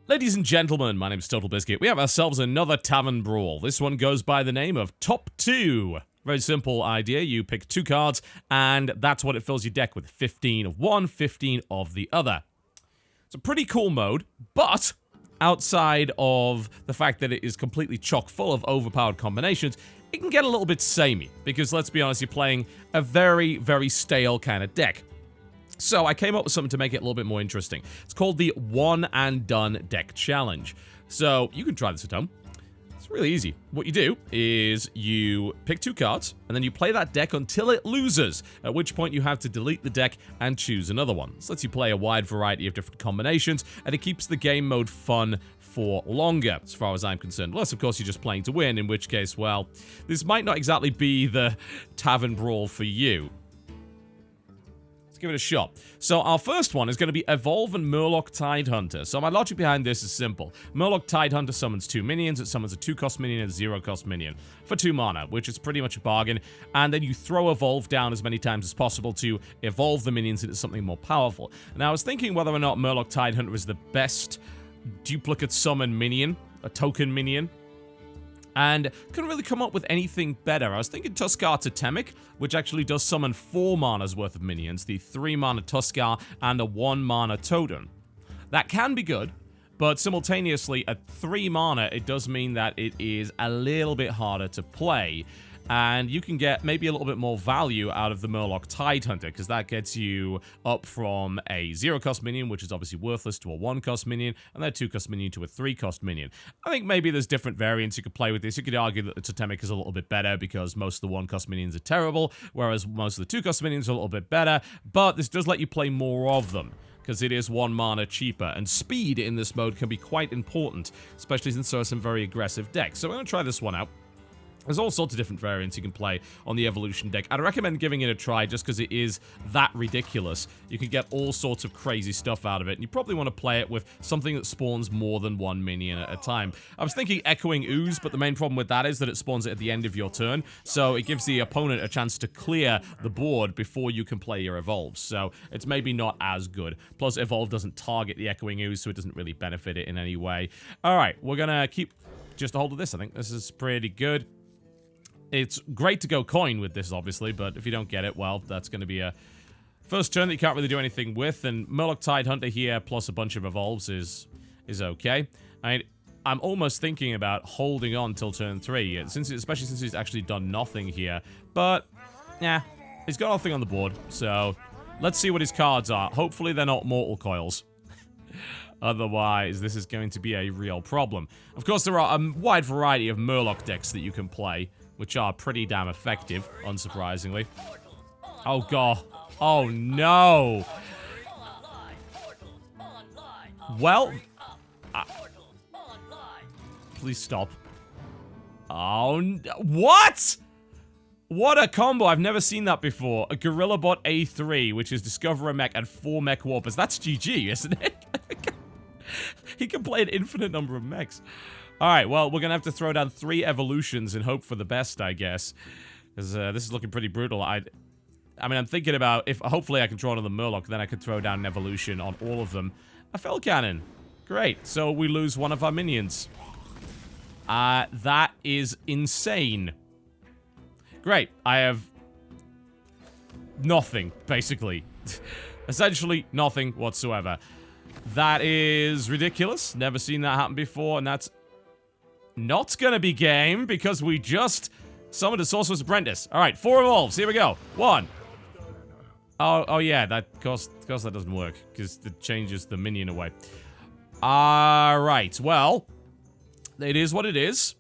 Ladies and gentlemen, my name is TotalBiscuit. We have ourselves another Tavern Brawl. This one goes by the name of Top 2. Very simple idea. You pick 2 cards, and that's what it fills your deck with. 15 of one, 15 of the other. It's a pretty cool mode, but outside of the fact that it is completely chock full of overpowered combinations, it can get a little bit samey, because let's be honest, you're playing a very, very stale kind of deck. So I came up with something to make it a little bit more interesting. It's called the One and Done Deck Challenge. So you can try this at home. It's really easy. What you do is you pick 2 cards, and then you play that deck until it loses, at which point you have to delete the deck and choose another one. This lets you play a wide variety of different combinations, and it keeps the game mode fun for longer, as far as I'm concerned. Unless, of course, you're just playing to win, in which case, well, this might not exactly be the Tavern Brawl for you. Let's give it a shot. So our first one is going to be Evolve and Murloc Tidehunter. So my logic behind this is simple. Murloc Tidehunter summons 2 minions. It summons a 2-cost minion and a 0-cost minion for 2 mana, which is pretty much a bargain. And then you throw Evolve down as many times as possible to evolve the minions into something more powerful. Now I was thinking whether or not Murloc Tidehunter is the best duplicate summon minion, a token minion, and couldn't really come up with anything better. I was thinking Tuskar Totemic, which actually does summon 4 mana's worth of minions, the 3 mana Tuskar and a 1 mana Totem. That can be good, but simultaneously at 3 mana, it does mean that it is a little bit harder to play. And you can get maybe a little bit more value out of the Murloc Tidehunter, because that gets you up from a 0-cost minion, which is obviously worthless, to a 1-cost minion, and then a 2-cost minion to a 3-cost minion. I think maybe there's different variants you could play with this. You could argue that the Totemic is a little bit better, because most of the 1-cost minions are terrible, whereas most of the 2-cost minions are a little bit better, but this does let you play more of them, because it is 1 mana cheaper, and speed in this mode can be quite important, especially since there are some very aggressive decks. So we're going to try this one out. There's all sorts of different variants you can play on the Evolution deck. I'd recommend giving it a try just because it is that ridiculous. You can get all sorts of crazy stuff out of it, and you probably want to play it with something that spawns more than 1 minion at a time. I was thinking Echoing Ooze, but the main problem with that is that it spawns it at the end of your turn, so it gives the opponent a chance to clear the board before you can play your Evolves, so it's maybe not as good. Plus, Evolve doesn't target the Echoing Ooze, so it doesn't really benefit it in any way. Alright, we're gonna keep just a hold of this. I think this is pretty good. It's great to go coin with this, obviously, but if you don't get it, well, that's going to be a first turn that you can't really do anything with, and Murloc Tidehunter here, plus a bunch of Evolves, is okay. I'm almost thinking about holding on till turn 3, especially since he's actually done nothing here, but, yeah, he's got nothing on the board, so let's see what his cards are. Hopefully they're not Mortal Coils. Otherwise, this is going to be a real problem. Of course, there are a wide variety of Murloc decks that you can play, which are pretty damn effective, unsurprisingly. Oh, God. Oh, no. Well. Please stop. Oh, no. What? What a combo. I've never seen that before. A Gorilla Bot A3, which is Discover a Mech and 4 Mech Warpers. That's GG, isn't it? He can play an infinite number of mechs. Alright, well, we're gonna have to throw down 3 evolutions and hope for the best, I guess. Because this is looking pretty brutal. I mean, I'm thinking about if hopefully I can draw another Murloc, then I could throw down an evolution on all of them. A Fell Cannon. Great. So we lose one of our minions. That is insane. Great. I have nothing, basically. Essentially nothing whatsoever. That is ridiculous. Never seen that happen before, and that's not gonna be game, because we just summoned a Sorcerer's Apprentice. Alright, 4 Evolves. Here we go. 1. Oh yeah, of course that doesn't work, because it changes the minion away. Alright, well, it is what it is.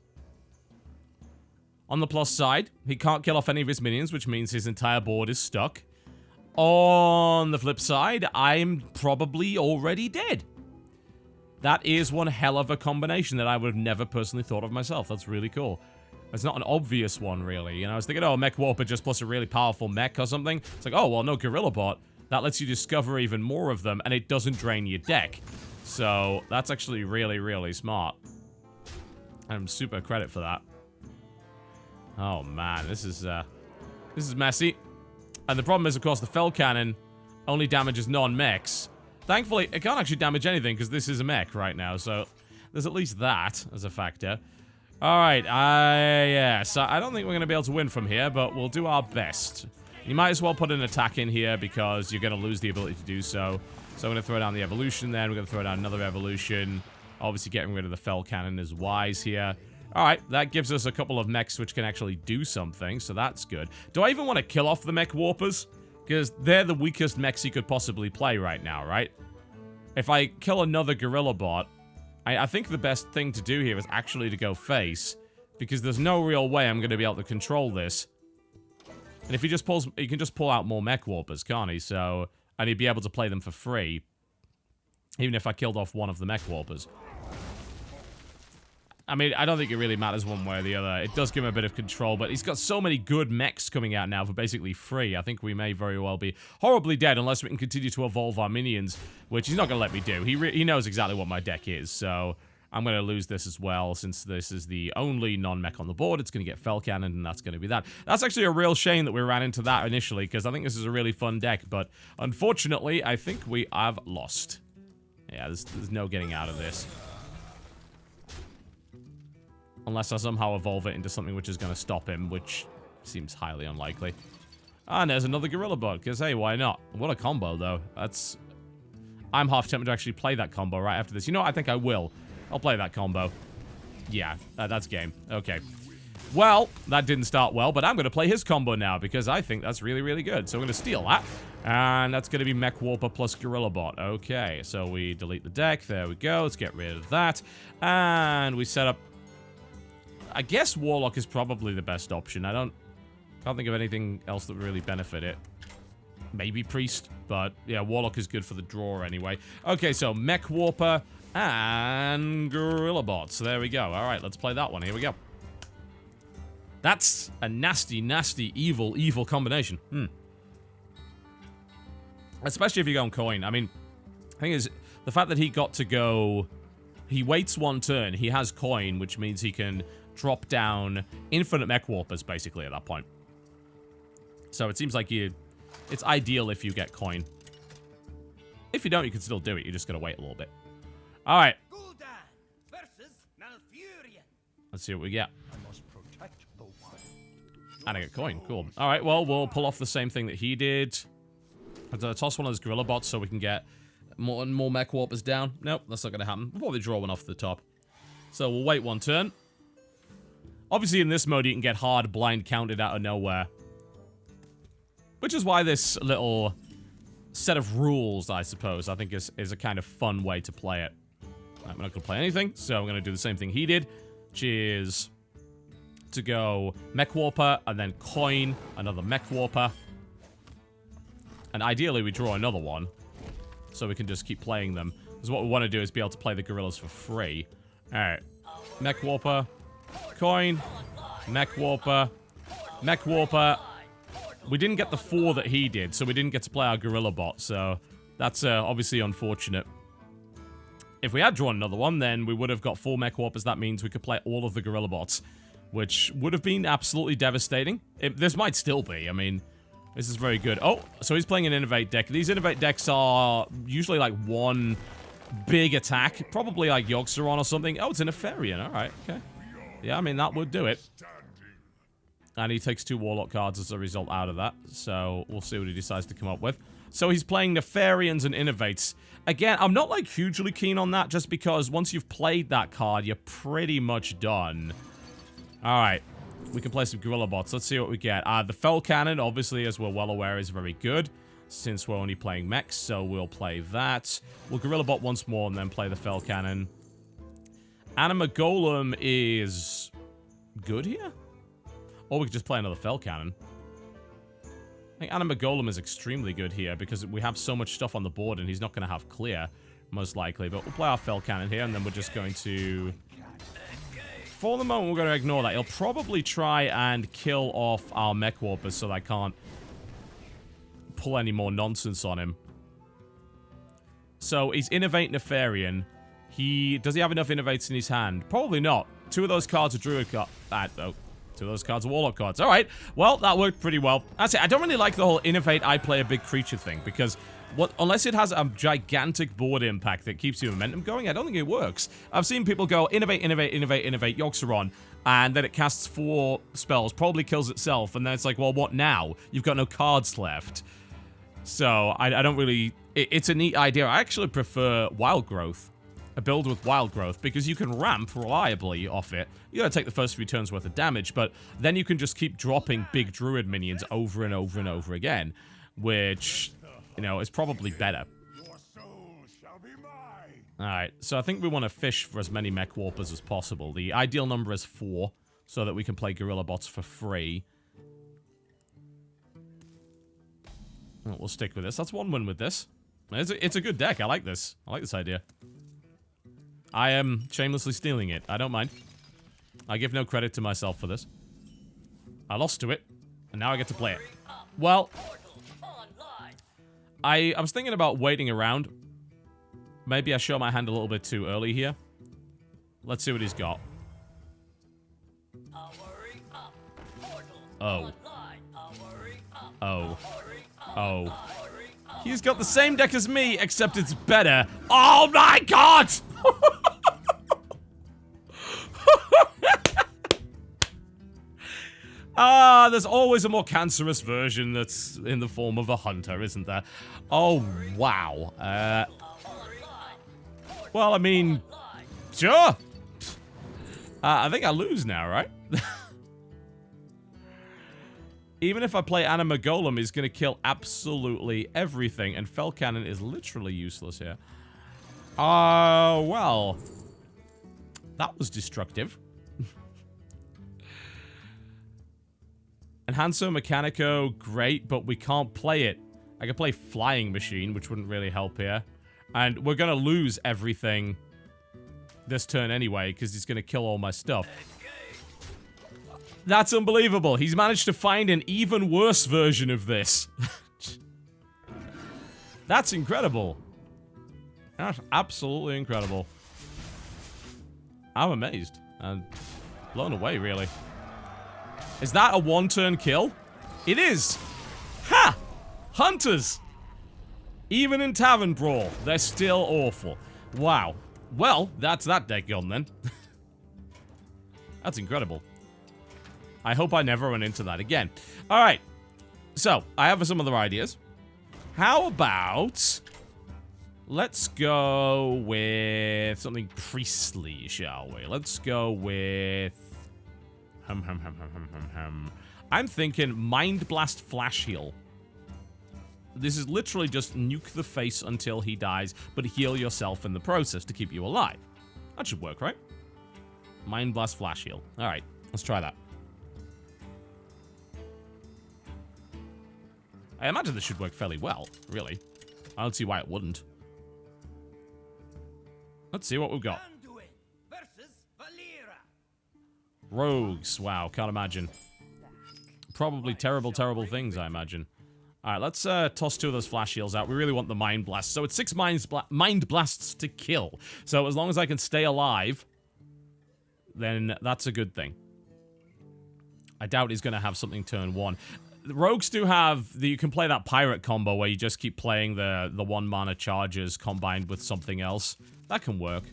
On the plus side, he can't kill off any of his minions, which means his entire board is stuck. On the flip side, I'm probably already dead. That is one hell of a combination that I would have never personally thought of myself. That's really cool. It's not an obvious one, really. You know, I was thinking, oh, Mech Warper just plus a really powerful mech or something. It's like, oh, well, no, Gorilla Bot. That lets you discover even more of them, and it doesn't drain your deck. So, that's actually really, really smart. I'm super credit for that. Oh, man, this is messy. And the problem is, of course, the Fell Cannon only damages non-mechs. Thankfully, it can't actually damage anything because this is a mech right now, so there's at least that as a factor. Alright, yeah, so I don't think we're going to be able to win from here, but we'll do our best. You might as well put an attack in here because you're going to lose the ability to do so. So I'm going to throw down the evolution then. We're going to throw down another evolution. Obviously, getting rid of the Fell Cannon is wise here. Alright, that gives us a couple of mechs which can actually do something, so that's good. Do I even want to kill off the mech warpers? Because they're the weakest mechs you could possibly play right now, right? If I kill another Gorilla Bot, I think the best thing to do here is actually to go face, because there's no real way I'm going to be able to control this. And if he just pulls, he can just pull out more mech warpers, can't he? So, and he'd be able to play them for free, even if I killed off one of the mech warpers. I mean, I don't think it really matters one way or the other. It does give him a bit of control, but he's got so many good mechs coming out now for basically free. I think we may very well be horribly dead unless we can continue to evolve our minions, which he's not going to let me do. He knows exactly what my deck is, so I'm going to lose this as well. Since this is the only non-mech on the board, it's going to get Fell Cannon, and that's going to be that. That's actually a real shame that we ran into that initially, because I think this is a really fun deck, but unfortunately, I think we have lost. Yeah, there's no getting out of this. Unless I somehow evolve it into something which is going to stop him, which seems highly unlikely. Ah, and there's another Gorilla Bot, because hey, why not? What a combo, though. I'm half tempted to actually play that combo right after this. You know what? I think I will. I'll play that combo. Yeah, that's game. Okay. Well, that didn't start well, but I'm going to play his combo now, because I think that's really, really good. So I'm going to steal that. And that's going to be Mech Warper plus Gorilla Bot. Okay, so we delete the deck. There we go. Let's get rid of that. And we set up... I guess Warlock is probably the best option. Can't think of anything else that would really benefit it. Maybe Priest, but yeah, Warlock is good for the draw anyway. Okay, so Mech Warper and Gorilla Bot. So there we go. All right, let's play that one. Here we go. That's a nasty, nasty, evil, evil combination. Especially if you go on coin. I mean, the thing is, the fact that he got to go... He waits one turn. He has coin, which means he can drop down infinite mech warpers, basically, at that point. So it seems like it's ideal if you get coin. If you don't, you can still do it. You just gotta wait a little bit. All right. Let's see what we get. And I get coin. Cool. All right, well, we'll pull off the same thing that he did. I'll toss one of those Gorilla Bots so we can get more and more mech warpers down. Nope, that's not going to happen. We'll probably draw one off the top. So we'll wait one turn. Obviously, in this mode, you can get hard blind counted out of nowhere. Which is why this little set of rules, I suppose, I think is a kind of fun way to play it. I'm not going to play anything, so I'm going to do the same thing he did, which is to go Mech Warper and then coin another Mech Warper. And ideally, we draw another one, so we can just keep playing them. Because what we want to do is be able to play the gorillas for free. Alright. Mech Warper. Coin. Mech Warper. Mech Warper. We didn't get the 4 that he did, so we didn't get to play our Gorilla Bot, so that's obviously unfortunate. If we had drawn another one, then we would have got 4 Mech Warpers. That means we could play all of the Gorilla Bots, which would have been absolutely devastating. This might still be, I mean... This is very good. Oh, so he's playing an Innovate deck. These Innovate decks are usually like one big attack. Probably like Yogg-Saron or something. Oh, it's an Nefarian. All right, okay. Yeah, I mean, that would do it. And he takes 2 Warlock cards as a result out of that. So we'll see what he decides to come up with. So he's playing Nefarians and Innovates. Again, I'm not like hugely keen on that just because once you've played that card, you're pretty much done. All right. We can play some Gorilla Bots. Let's see what we get. The Fell Cannon, obviously, as we're well aware, is very good. Since we're only playing mechs, so we'll play that. We'll Gorilla Bot once more and then play the Fell Cannon. Anima Golem is good here? Or we could just play another Fell Cannon. I think Anima Golem is extremely good here because we have so much stuff on the board and he's not going to have clear, most likely. But we'll play our Fell Cannon here and then we're just going to... For the moment, we're going to ignore that. He'll probably try and kill off our Mech Warpers so that I can't pull any more nonsense on him. So, he's Innovate Nefarian. Does he have enough Innovates in his hand? Probably not. 2 of those cards are Druid cards. Oh. Two of those cards are Warlock cards. All right. Well, that worked pretty well. That's it. I don't really like the whole innovate, I play a big creature thing because unless it has a gigantic board impact that keeps your momentum going, I don't think it works. I've seen people go innovate, innovate, innovate, innovate, Yogg-Saron, and then it casts 4 spells, probably kills itself, and then it's like, well, what now? You've got no cards left. So I don't really... It's a neat idea. I actually prefer Wild Growth. A build with Wild Growth, because you can ramp reliably off it. You gotta take the first 3 turns worth of damage, but then you can just keep dropping big Druid minions over and over and over again, which, you know, is probably better. Alright, so I think we want to fish for as many Mech Warpers as possible. The ideal number is 4, so that we can play Gorilla Bots for free. Well, we'll stick with this. That's 1 win with this. It's a good deck. I like this. I like this idea. I am shamelessly stealing it. I don't mind. I give no credit to myself for this. I lost to it, and now I get to play it. Well, I was thinking about waiting around. Maybe I show my hand a little bit too early here. Let's see what he's got. Oh. Oh. Oh. He's got the same deck as me, except it's better. Oh my god! There's always a more cancerous version that's in the form of a hunter, isn't there? Oh, wow. Well, I mean, sure. I think I lose now, right? Even if I play Anima Golem, he's going to kill absolutely everything, and Fell Cannon is literally useless here. Well. That was destructive. Enhancer Mechanico, great, but we can't play it. I can play Flying Machine, which wouldn't really help here. And we're going to lose everything this turn anyway, because he's going to kill all my stuff. That's unbelievable. He's managed to find an even worse version of this. That's incredible. That's absolutely incredible. I'm amazed. And blown away, really. Is that a 1-turn kill? It is. Ha! Hunters! Even in Tavern Brawl, they're still awful. Wow. Well, that's that deck gone then. That's incredible. I hope I never run into that again. Alright. So, I have some other ideas. How about... Let's go with something priestly, shall we? Let's go with... I'm thinking Mind Blast Flash Heal. This is literally just nuke the face until he dies, but heal yourself in the process to keep you alive. That should work, right? Mind Blast Flash Heal. Alright, let's try that. I imagine this should work fairly well, really. I don't see why it wouldn't. Let's see what we've got. Rogues. Wow, can't imagine. Probably terrible, terrible things, I imagine. Alright, let's toss 2 of those flash heals out. We really want the Mind Blast. So it's 6 Mind Blasts to kill. So as long as I can stay alive, then that's a good thing. I doubt he's going to have something turn 1. The rogues do have... you can play that pirate combo where you just keep playing the 1-mana charges combined with something else. That can work.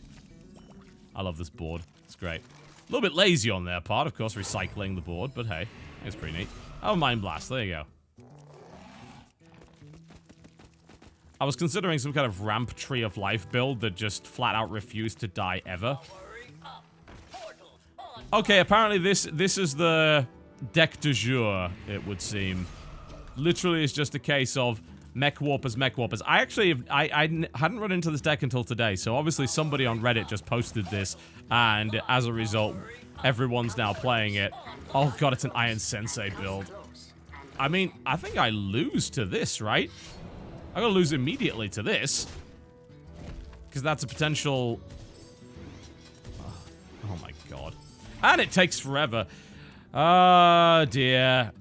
I love this board. It's great. A little bit lazy on their part, of course, recycling the board, but hey, it's pretty neat. Oh, Mind Blast. There you go. I was considering some kind of ramp Tree of Life build that just flat out refused to die ever. Okay, apparently this is the deck du jour, it would seem. Literally, it's just a case of Mech Warpers, Mech Warpers. I actually, I hadn't run into this deck until today, so obviously somebody on Reddit just posted this, and as a result, everyone's now playing it. Oh god, it's an Iron Sensei build. I mean, I think I lose to this, right? I'm gonna lose immediately to this. Because that's a potential... oh my god. And it takes forever. Oh dear.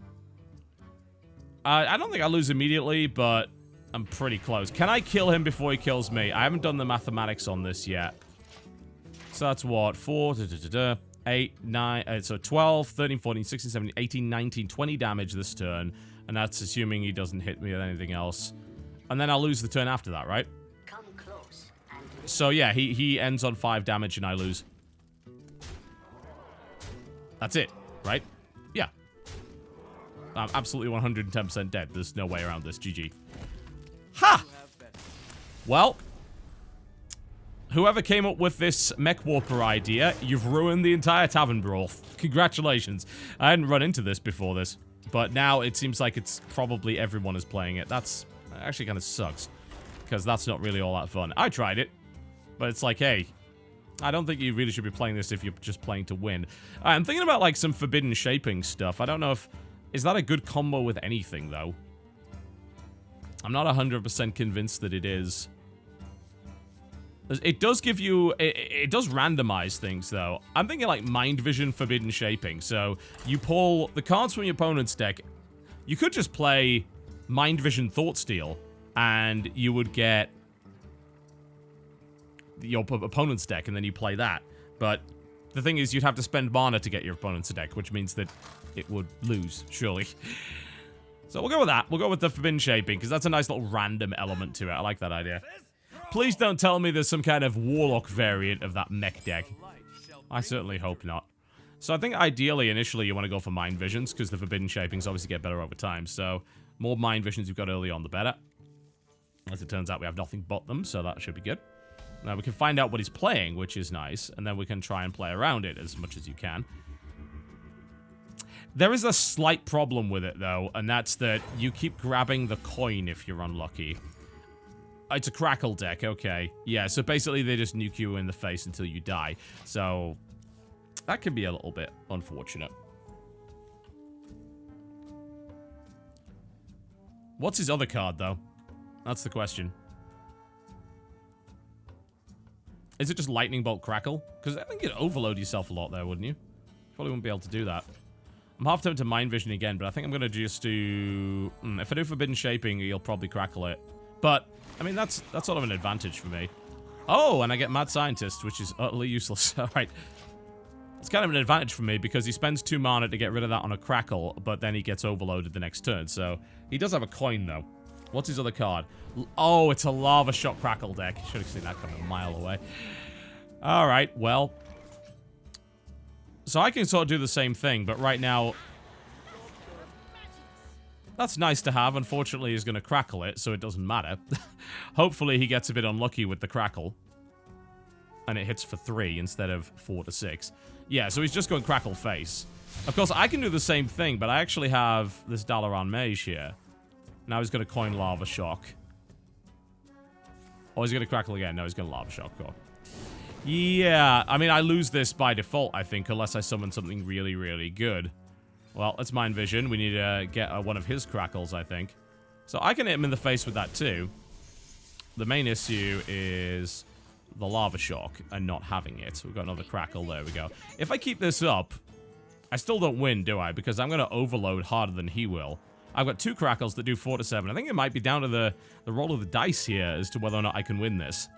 I don't think I lose immediately, but I'm pretty close. Can I kill him before he kills me? I haven't done the mathematics on this yet. So that's what? 4, 8, 9, so 12, 13, 14, 16, 17, 18, 19, 20 damage this turn. And that's assuming he doesn't hit me with anything else. And then I'll lose the turn after that, right? Come close and So yeah, he ends on 5 damage and I lose. That's it, right? Yeah. I'm absolutely 110% dead. There's no way around this. GG. Ha! Well, whoever came up with this mech warper idea, you've ruined the entire Tavern Brawl. Congratulations. I hadn't run into this before this, but now it seems like it's probably everyone is playing it. That's actually kind of sucks, because that's not really all that fun. I tried it, but it's like, hey, I don't think you really should be playing this if you're just playing to win. I'm thinking about, like, some forbidden shaping stuff. I don't know if... Is that a good combo with anything, though? I'm not 100% convinced that it is. It does give you... It does randomize things, though. I'm thinking, like, Mind Vision Forbidden Shaping. So, you pull the cards from your opponent's deck. You could just play Mind Vision Thought Steal, and you would get your opponent's deck, and then you play that. But the thing is, you'd have to spend mana to get your opponent's deck, which means that it would lose, surely. So we'll go with that. We'll go with the Forbidden Shaping, because that's a nice little random element to it. I like that idea. Please don't tell me there's some kind of Warlock variant of that mech deck. I certainly hope not. So I think ideally, initially, you want to go for Mind Visions, because the Forbidden Shapings obviously get better over time. So more Mind Visions you've got early on, the better. As it turns out, we have nothing but them, so that should be good. Now we can find out what he's playing, which is nice, and then we can try and play around it as much as you can. There is a slight problem with it, though, and that's that you keep grabbing the coin if you're unlucky. It's a crackle deck, okay. Yeah, so basically they just nuke you in the face until you die. So that can be a little bit unfortunate. What's his other card, though? That's the question. Is it just Lightning Bolt Crackle? Because I think you'd overload yourself a lot there, wouldn't you? Probably wouldn't be able to do that. I'm half tempted to Mind Vision again, but I think I'm going to just do... if I do Forbidden Shaping, you'll probably crackle it. But, I mean, that's sort of an advantage for me. Oh, and I get Mad Scientist, which is utterly useless. Alright. It's kind of an advantage for me, because he spends 2 mana to get rid of that on a crackle, but then he gets overloaded the next turn. So, he does have a coin, though. What's his other card? Oh, it's a Lava Shock Crackle deck. Should have seen that coming a mile away. Alright, well... So I can sort of do the same thing, but right now... That's nice to have. Unfortunately, he's going to crackle it, so it doesn't matter. Hopefully, he gets a bit unlucky with the crackle. And it hits for 3 instead of 4 to 6. Yeah, so he's just going crackle face. Of course, I can do the same thing, but I actually have this Dalaran Mage here. Now he's going to coin Lava Shock. Oh, he's going to crackle again. No, he's going to Lava Shock. Go. Yeah, I mean, I lose this by default, I think, unless I summon something really, really good. Well, let's Mind Vision. We need to get one of his crackles, I think. So I can hit him in the face with that, too. The main issue is the Lava Shock and not having it. We've got another crackle. There we go. If I keep this up, I still don't win, do I? Because I'm going to overload harder than he will. I've got 2 crackles that do 4 to 7. I think it might be down to the roll of the dice here as to whether or not I can win this.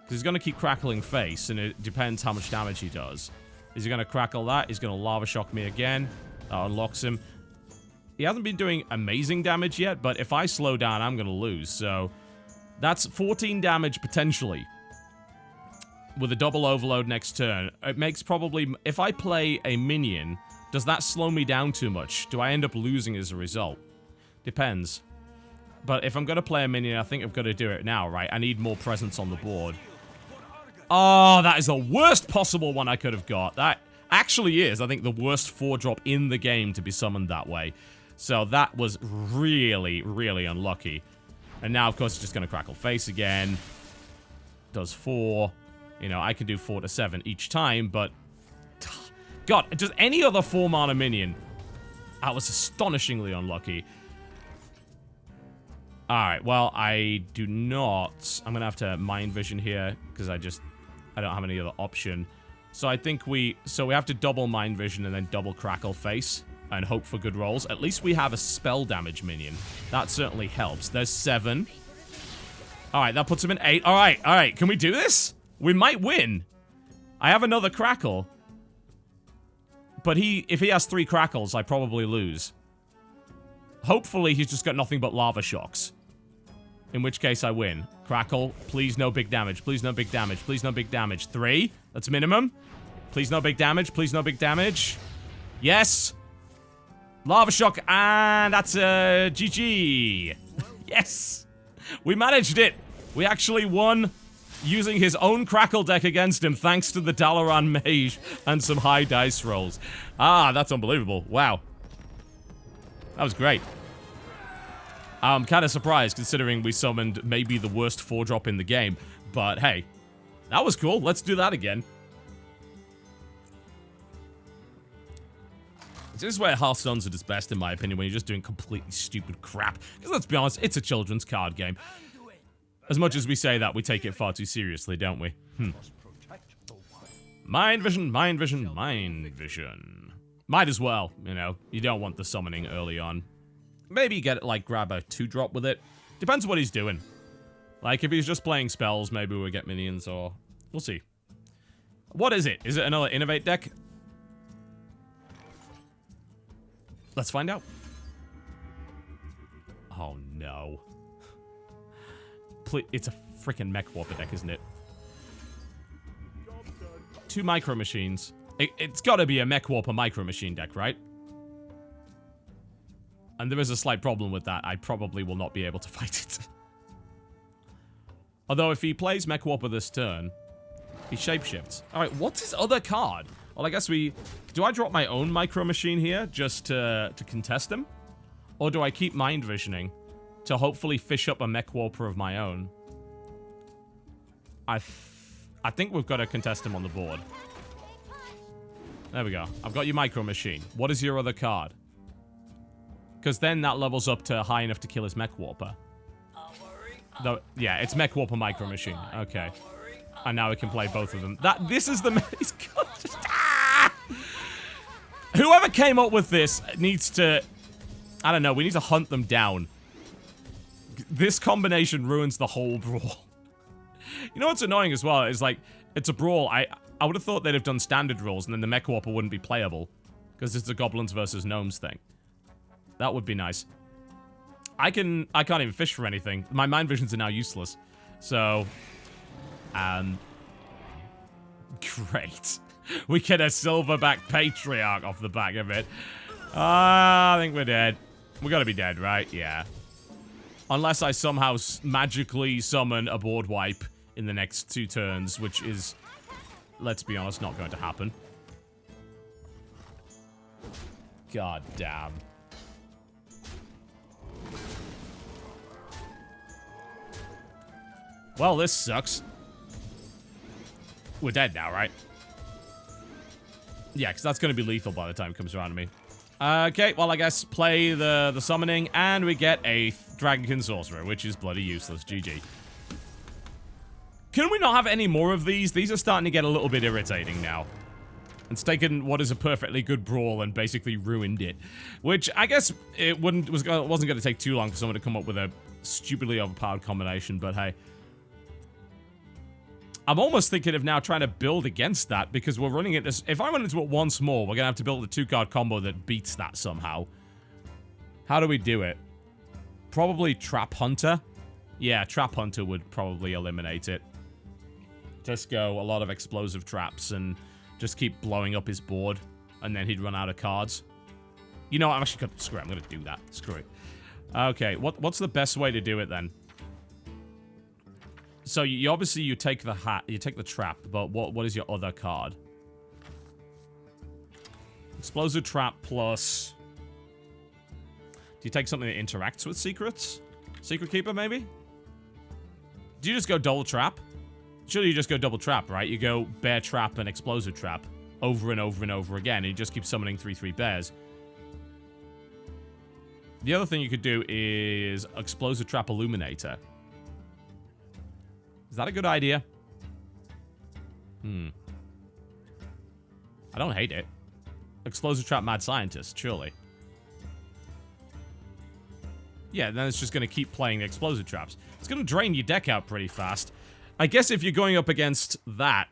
Because he's going to keep crackling face, and it depends how much damage he does. Is he going to crackle that? He's going to Lava Shock me again. That unlocks him. He hasn't been doing amazing damage yet, but if I slow down, I'm going to lose. So that's 14 damage potentially. With a double overload next turn. It makes probably... If I play a minion, does that slow me down too much? Do I end up losing as a result? Depends. But if I'm going to play a minion, I think I've got to do it now, right? I need more presence on the board. Oh, that is the worst possible one I could have got. That actually is, I think, the worst 4-drop in the game to be summoned that way. So that was really, really unlucky. And now, of course, it's just going to crackle face again. Does 4. You know, I can do 4 to 7 each time, but... God, just any other 4-mana minion. That was astonishingly unlucky. Alright, well, I do not... I'm going to have to Mind Vision here, because I don't have any other option. So I think we have to double Mind Vision and then double Crackle Face, and hope for good rolls. At least we have a spell damage minion. That certainly helps. There's 7. Alright, that puts him in 8. Alright, can we do this? We might win. I have another Crackle. But if he has 3 crackles, I probably lose. Hopefully, he's just got nothing but lava shocks. In which case, I win. Crackle. Please, no big damage. Please, no big damage. Please, no big damage. 3. That's minimum. Please, no big damage. Please, no big damage. Yes. Lava shock. And that's a GG. Yes. We managed it. We actually won using his own crackle deck against him thanks to the Dalaran Mage and some high dice rolls. Ah, that's unbelievable. Wow. That was great. I'm kind of surprised considering we summoned maybe the worst 4-drop in the game. But hey, that was cool. Let's do that again. This is where Hearthstone's at its best, in my opinion, when you're just doing completely stupid crap. Because let's be honest, it's a children's card game. As much as we say that, we take it far too seriously, don't we? Mind vision, mind vision, mind vision. Might as well, you know. You don't want the summoning early on. Maybe get it, like, grab a 2-drop with it. Depends what he's doing. Like, if he's just playing spells, maybe we'll get minions, or... We'll see. What is it? Is it another Innovate deck? Let's find out. Oh, no. It's a freaking Mech Warper deck, isn't it? 2 Micro Machines. It's gotta be a Mech Warper Micro Machine deck, right? And there is a slight problem with that. I probably will not be able to fight it. Although if he plays Mech Warper this turn, he shapeshifts. Alright, what's his other card? Well, I guess we... Do I drop my own Micro Machine here just to contest him? Or do I keep Mind Visioning to hopefully fish up a Mech Warper of my own? I think we've got to contest him on the board. There we go. I've got your Micro Machine. What is your other card? Because then that levels up to high enough to kill his Mech Warper. No, yeah, it's Mech Warper Micro Machine. Okay. And now we can play both of them. This is the... He's got just... Whoever came up with this needs to... I don't know, we need to hunt them down. This combination ruins the whole brawl. You know what's annoying as well? Is like, it's a brawl. I would have thought they'd have done standard rules and then the Mech Warper wouldn't be playable. Because it's a goblins versus gnomes thing. That would be nice. I can't even fish for anything. My mind visions are now useless. So, great. We get a Silverback Patriarch off the back of it. I think we're dead. We gotta be dead, right? Yeah. Unless I somehow magically summon a board wipe in the next 2 turns, which is, let's be honest, not going to happen. God damn. Well, this sucks. We're dead now, right? Yeah, because that's going to be lethal by the time it comes around to me. Okay, well, I guess play the summoning, and we get a Dragonkin Sorcerer, which is bloody useless. GG. Can we not have any more of these? These are starting to get a little bit irritating now. It's taken what is a perfectly good brawl and basically ruined it. Which, I guess, it wasn't going to take too long for someone to come up with a stupidly overpowered combination, but hey. I'm almost thinking of now trying to build against that because we're running it as... If I run into it once more, we're going to have to build a 2-card combo that beats that somehow. How do we do it? Probably Trap Hunter? Yeah, Trap Hunter would probably eliminate it. Just go a lot of explosive traps and just keep blowing up his board. And then he'd run out of cards. You know, I'm actually going to... Screw it, I'm going to do that. Screw it. Okay, what's the best way to do it then? So you obviously you take the trap, but what is your other card? Explosive trap plus. Do you take something that interacts with secrets? Secret Keeper maybe? Do you just go double trap? Surely you just go double trap, right? You go bear trap and explosive trap over and over and over again, and you just keep summoning 3/3 bears. The other thing you could do is explosive trap illuminator. Is that a good idea? I don't hate it. Explosive Trap Mad Scientist, surely. Yeah, then it's just going to keep playing the explosive traps. It's going to drain your deck out pretty fast. I guess if you're going up against that,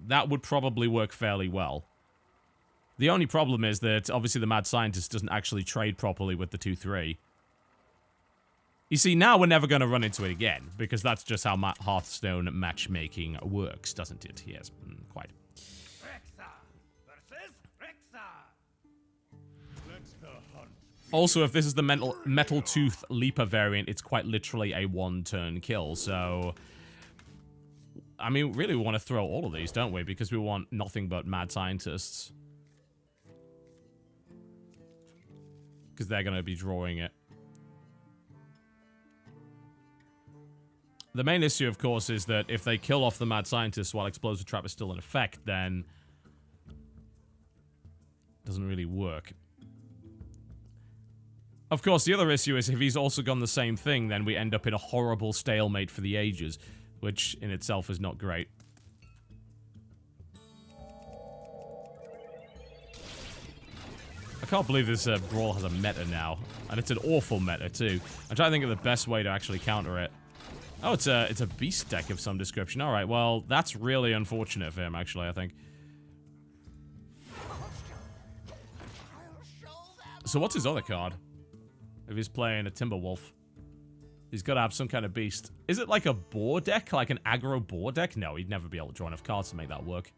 that would probably work fairly well. The only problem is that, obviously, the Mad Scientist doesn't actually trade properly with the 2-3. You see, now we're never going to run into it again, because that's just how Hearthstone matchmaking works, doesn't it? Yes, quite. Also, if this is the Metal Tooth Leaper variant, it's quite literally a one-turn kill, so... I mean, really we want to throw all of these, don't we? Because we want nothing but Mad Scientists. Because they're going to be drawing it. The main issue, of course, is that if they kill off the Mad Scientist while Explosive Trap is still in effect, then... it doesn't really work. Of course, the other issue is if he's also gone the same thing, then we end up in a horrible stalemate for the ages, which in itself is not great. I can't believe this Brawl has a meta now, and it's an awful meta too. I'm trying to think of the best way to actually counter it. Oh, it's a beast deck of some description. All right, well, that's really unfortunate for him, actually, I think. So what's his other card? If he's playing a Timberwolf, he's got to have some kind of beast. Is it like a boar deck? Like an aggro boar deck? No, he'd never be able to draw enough cards to make that work.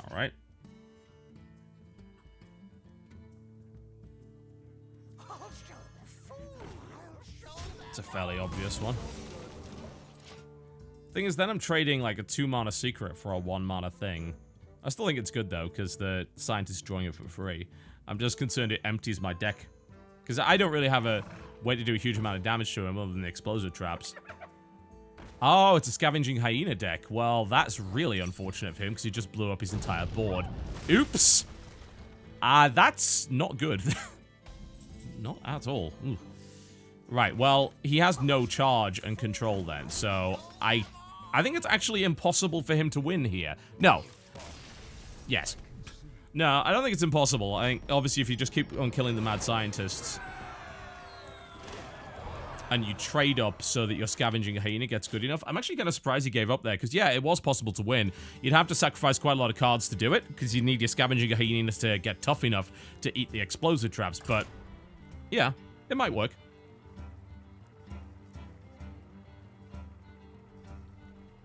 Alright. It's a fairly obvious one. Thing is, then I'm trading like a 2-mana secret for a 1-mana thing. I still think it's good though, because the Scientist's drawing it for free. I'm just concerned it empties my deck. Because I don't really have a way to do a huge amount of damage to him other than the Explosive Traps. Oh, it's a Scavenging Hyena deck. Well, that's really unfortunate for him, because he just blew up his entire board. Oops! That's not good. Not at all. Ooh. Right, well, he has no charge and control then, so I think it's actually impossible for him to win here. No. Yes. No, I don't think it's impossible. I think, obviously, if you just keep on killing the Mad Scientists and you trade up so that your Scavenging Hyena gets good enough, I'm actually kind of surprised he gave up there, because, yeah, it was possible to win. You'd have to sacrifice quite a lot of cards to do it, because you need your Scavenging Hyenas to get tough enough to eat the Explosive Traps, but, yeah, it might work.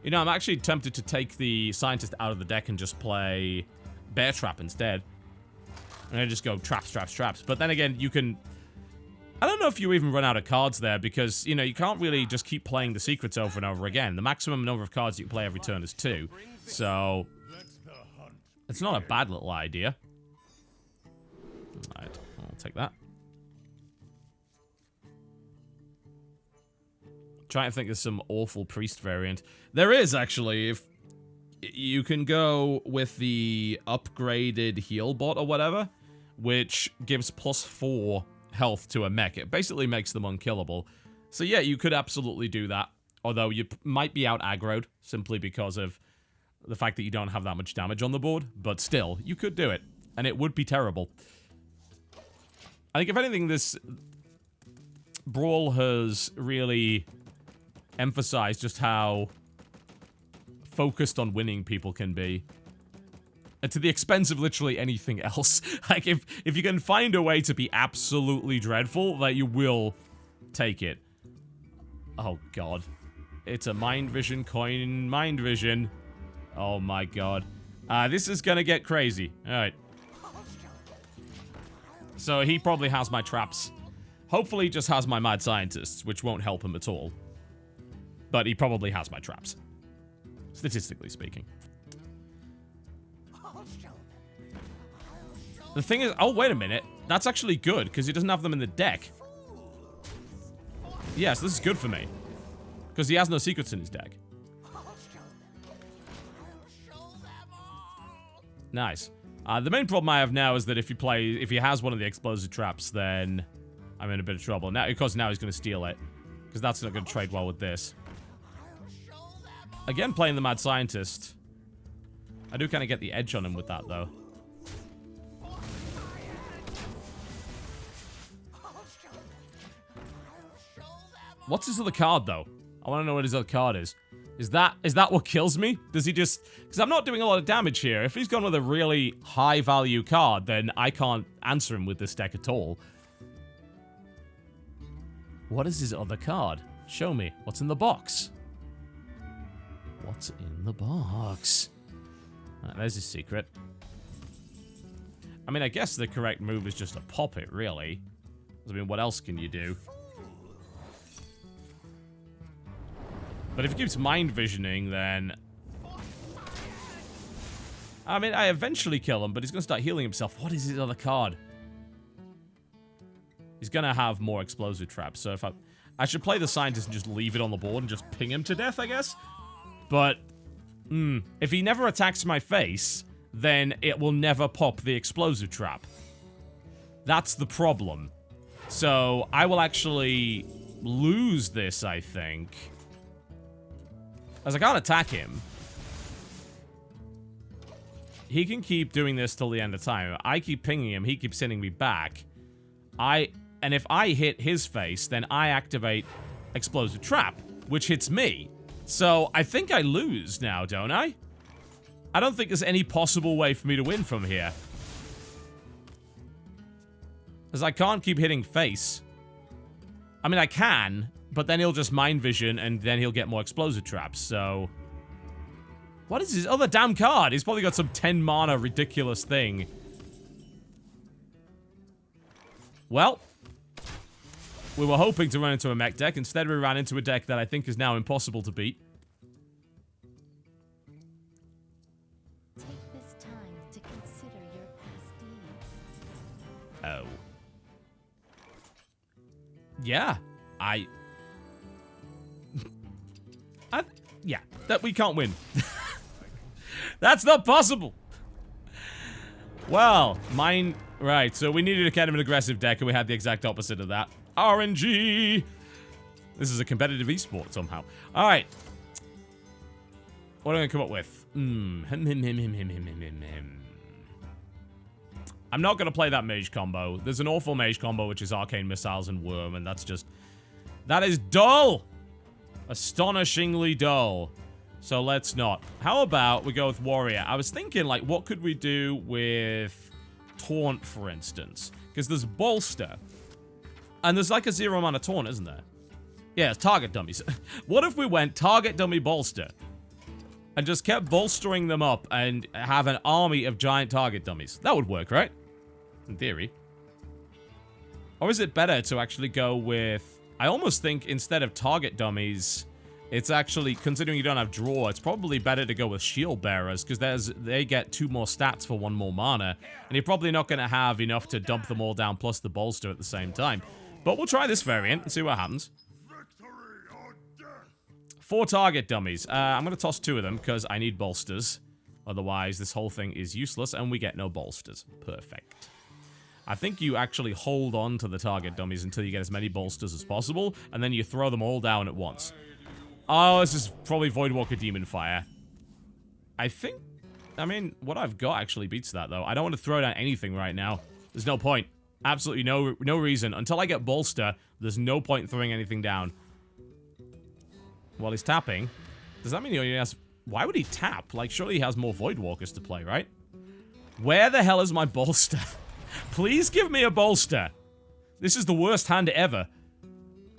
You know, I'm actually tempted to take the Scientist out of the deck and just play Bear Trap instead. And then just go traps, traps, traps. But then again, you can... I don't know if you even run out of cards there, because, you know, you can't really just keep playing the secrets over and over again. The maximum number of cards you can play every turn is 2. So, it's not a bad little idea. Alright, I'll take that. Trying to think of some awful priest variant. There is, actually. If you can go with the upgraded heal bot or whatever, which gives +4 health to a mech. It basically makes them unkillable. So yeah, you could absolutely do that. Although you might be out aggroed, simply because of the fact that you don't have that much damage on the board. But still, you could do it. And it would be terrible. I think if anything, this Brawl has really emphasized just how focused on winning people can be. And to the expense of literally anything else. Like, if you can find a way to be absolutely dreadful, that you will take it. Oh, God. It's a Mind Vision coin. Mind Vision. Oh, my God. This is gonna get crazy. Alright. So, he probably has my traps. Hopefully, he just has my Mad Scientists, which won't help him at all. But he probably has my traps. Statistically speaking. The thing is... Oh, wait a minute. That's actually good, because he doesn't have them in the deck. Yes, this is good for me. Because he has no secrets in his deck. Nice. The main problem I have now is that if he has one of the Explosive Traps, then I'm in a bit of trouble. Now, of course, now he's going to steal it. Because that's not going to trade well with this. Again, playing the Mad Scientist. I do kind of get the edge on him with that, though. What's his other card, though? I want to know what his other card is. Is that what kills me? Does he just... Because I'm not doing a lot of damage here. If he's gone with a really high-value card, then I can't answer him with this deck at all. What is his other card? Show me. What's in the box? What's in the box? There's his secret. I mean, I guess the correct move is just to pop it, really. I mean, what else can you do? But if he keeps mind visioning, then... I mean, I eventually kill him, but he's going to start healing himself. What is his other card? He's going to have more explosive traps, so if I should play the scientist and just leave it on the board and just ping him to death, I guess? But, if he never attacks my face, then it will never pop the explosive trap. That's the problem. So, I will actually lose this, I think. As I can't attack him. He can keep doing this till the end of time. I keep pinging him, he keeps hitting me back. And if I hit his face, then I activate Explosive Trap, which hits me. So, I think I lose now, don't I? I don't think there's any possible way for me to win from here. As I can't keep hitting face. I mean, I can, but then he'll just mind vision, and then he'll get more explosive traps, so... What is his other damn card? He's probably got some 10 mana ridiculous thing. Well... We were hoping to run into a mech deck. Instead, we ran into a deck that I think is now impossible to beat. Take this time to consider your past deeds. Oh. Yeah. Yeah. That we can't win. That's not possible. Well, mine... Right, so we needed a kind of an aggressive deck, and we had the exact opposite of that. RNG! This is a competitive esport somehow. Alright. What am I going to come up with? I'm not going to play that mage combo. There's an awful mage combo, which is Arcane Missiles and Worm, and that's just... That is dull! Astonishingly dull. So let's not. How about we go with Warrior? I was thinking, like, what could we do with Taunt, for instance? Because there's Bolster. And there's like a 0 mana Taunt, isn't there? Yeah, it's target dummies. What if we went target dummy Bolster? And just kept bolstering them up and have an army of giant target dummies. That would work, right? In theory. Or is it better to actually go with... I almost think instead of target dummies, it's actually, considering you don't have draw, it's probably better to go with shield bearers, because they get 2 more stats for 1 more mana, and you're probably not going to have enough to dump them all down plus the bolster at the same time. But we'll try this variant and see what happens. 4 target dummies. I'm going to toss 2 of them, because I need bolsters. Otherwise, this whole thing is useless, and we get no bolsters. Perfect. I think you actually hold on to the target dummies until you get as many bolsters as possible, and then you throw them all down at once. Oh, this is probably Voidwalker Demon Fire. I think... I mean, what I've got actually beats that, though. I don't want to throw down anything right now. There's no point. Absolutely no reason. Until I get Bolster, there's no point in throwing anything down. While he's tapping. Does that mean he only has... Why would he tap? Like, surely he has more Voidwalkers to play, right? Where the hell is my Bolster? Please give me a Bolster. This is the worst hand ever.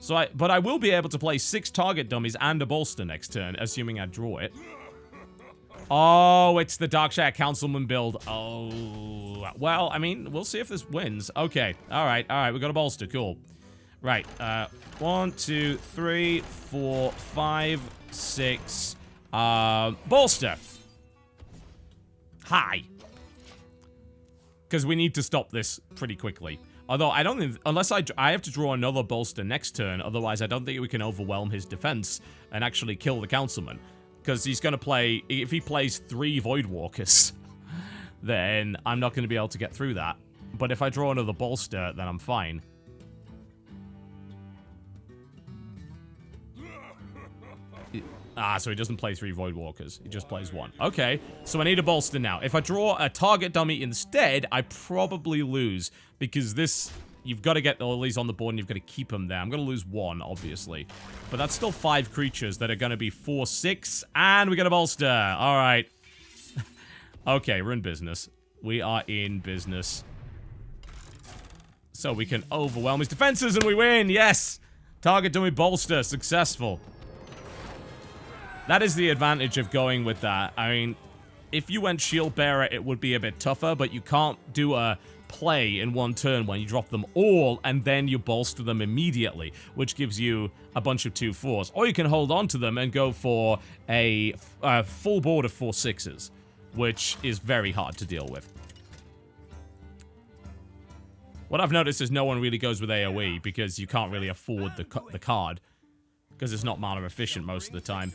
But I will be able to play 6 target dummies and a Bolster next turn, assuming I draw it. Oh, it's the Darkshire Councilman build. Oh, well, I mean, we'll see if this wins. Okay, all right, we got a Bolster, cool. Right, 1, 2, 3, 4, 5, 6, Bolster. Hi. Because we need to stop this pretty quickly. Although, I don't think... Unless I have to draw another Bolster next turn. Otherwise, I don't think we can overwhelm his defense and actually kill the Councilman. Because he's going to play... If he plays 3 Voidwalkers, then I'm not going to be able to get through that. But if I draw another Bolster, then I'm fine. So he doesn't play 3 Voidwalkers. He just plays 1. Okay, so I need a Bolster now. If I draw a target dummy instead, I probably lose. Because this you've got to get all these on the board and you've got to keep them there. I'm going to lose 1, obviously. But that's still 5 creatures that are going to be 4/6. And we get a bolster. All right. Okay, we're in business. We are in business. So we can overwhelm his defenses and we win. Yes. Target dummy bolster. Successful. That is the advantage of going with that. I mean, if you went shield bearer, it would be a bit tougher, but you can't do a play in one turn when you drop them all and then you bolster them immediately, which gives you a bunch of 2/4s. Or you can hold on to them and go for a full board of 4/6s, which is very hard to deal with. What I've noticed is no one really goes with AoE because you can't really afford the card because it's not mana efficient most of the time.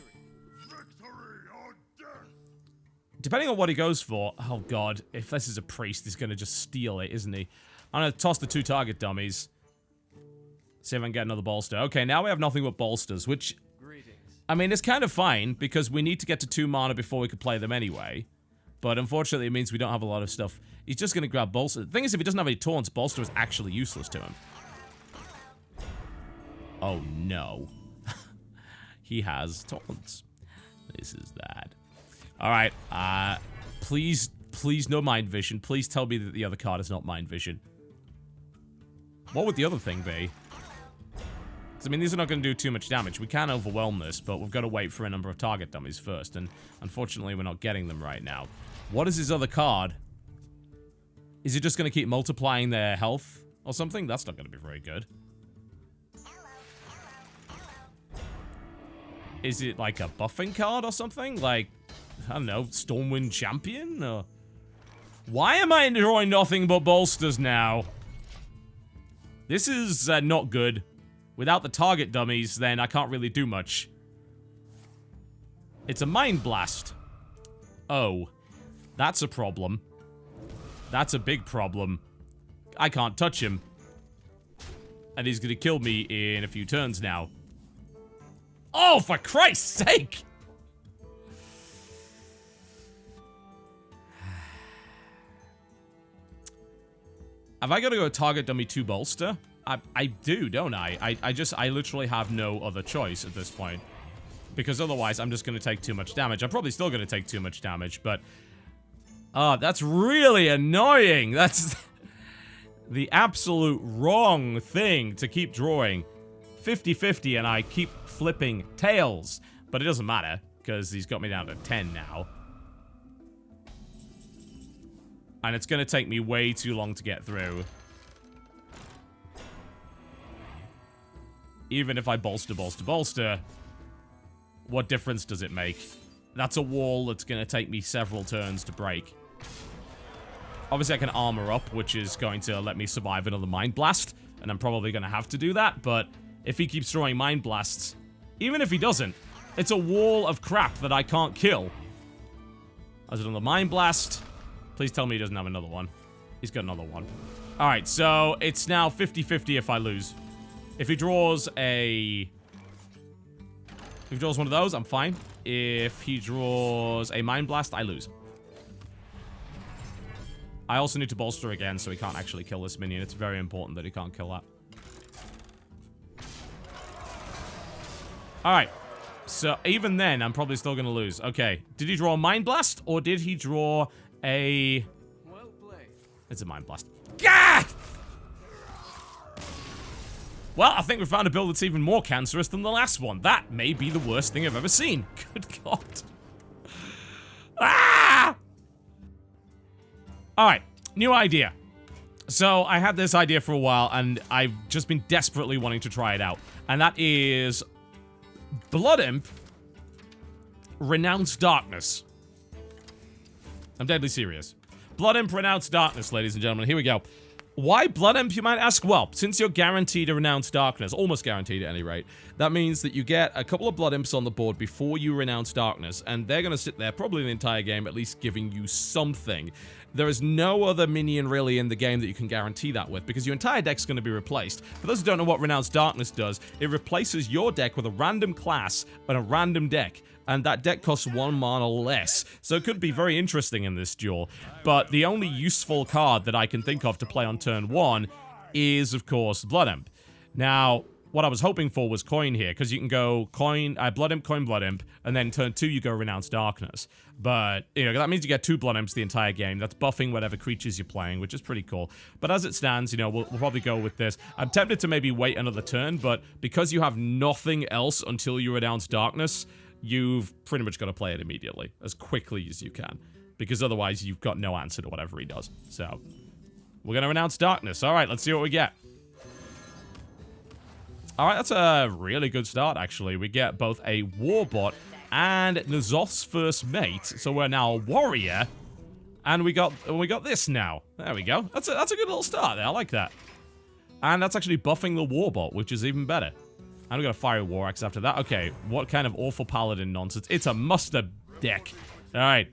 Depending on what he goes for, oh god, if this is a priest, he's gonna just steal it, isn't he? I'm gonna toss the 2 target dummies. See if I can get another bolster. Okay, now we have nothing but bolsters, which, I mean, it's kind of fine, because we need to get to 2 mana before we could play them anyway. But unfortunately, it means we don't have a lot of stuff. He's just gonna grab bolster. The thing is, if he doesn't have any taunts, bolster is actually useless to him. Oh no. He has taunts. This is bad. Alright, please no mind vision. Please tell me that the other card is not mind vision. What would the other thing be? Because, I mean, these are not going to do too much damage. We can overwhelm this, but we've got to wait for a number of target dummies first, and unfortunately we're not getting them right now. What is his other card? Is he just going to keep multiplying their health or something? That's not going to be very good. Is it like a buffing card or something? Like, I don't know, Stormwind Champion? Or... Why am I drawing nothing but bolsters now? This is not good. Without the target dummies, then I can't really do much. It's a Mind Blast. Oh. That's a problem. That's a big problem. I can't touch him. And he's gonna kill me in a few turns now. Oh, for Christ's sake! Have I got to go target dummy 2 bolster? I do, don't I? I literally have no other choice at this point. Because otherwise, I'm just going to take too much damage. I'm probably still going to take too much damage, but... that's really annoying! That's the absolute wrong thing to keep drawing. 50-50 and I keep flipping tails. But it doesn't matter, because he's got me down to 10 now. And it's going to take me way too long to get through. Even if I bolster, what difference does it make? That's a wall that's going to take me several turns to break. Obviously, I can armor up, which is going to let me survive another Mind Blast. And I'm probably going to have to do that. But if he keeps throwing Mind Blasts, even if he doesn't, it's a wall of crap that I can't kill. There's another Mind Blast. Please tell me he doesn't have another one. He's got another one. Alright, so it's now 50-50 if I lose. If he draws a... If he draws one of those, I'm fine. If he draws a Mind Blast, I lose. I also need to bolster again so he can't actually kill this minion. It's very important that he can't kill that. Alright. So even then, I'm probably still going to lose. Okay. Did he draw a Mind Blast or did he draw... Well played. It's a Mind Blast. Gah! Well, I think we found a build that's even more cancerous than the last one. That may be the worst thing I've ever seen. Good God. Ah! Alright, new idea. So, I had this idea for a while, and I've just been desperately wanting to try it out. And that is... Blood Imp... Renounce Darkness. I'm deadly serious. Blood Imp Renounce Darkness, ladies and gentlemen. Here we go. Why Blood Imp, you might ask? Well, since you're guaranteed to Renounce Darkness, almost guaranteed at any rate, that means that you get a couple of Blood Imps on the board before you Renounce Darkness, and they're going to sit there probably the entire game, at least giving you something. There is no other minion really in the game that you can guarantee that with, because your entire deck's going to be replaced. For those who don't know what Renounce Darkness does, it replaces your deck with a random class and a random deck. And that deck costs 1 mana less. So it could be very interesting in this duel. But the only useful card that I can think of to play on turn 1 is, of course, Blood Imp. Now, what I was hoping for was coin here, because you can go coin, Blood Imp, and then turn 2 you go Renounce Darkness. But, you know, that means you get 2 Blood Imps the entire game. That's buffing whatever creatures you're playing, which is pretty cool. But as it stands, you know, we'll probably go with this. I'm tempted to maybe wait another turn, but because you have nothing else until you Renounce Darkness, you've pretty much got to play it immediately, as quickly as you can. Because otherwise, you've got no answer to whatever he does. So, we're going to Renounce Darkness. All right, let's see what we get. Alright, that's a really good start, actually. We get both a Warbot and N'Zoth's first mate. So we're now a warrior. And we got this now. There we go. That's a good little start there. I like that. And that's actually buffing the Warbot, which is even better. And we got a Fiery War Axe after that. Okay, what kind of awful paladin nonsense. It's a mustard deck. Alright.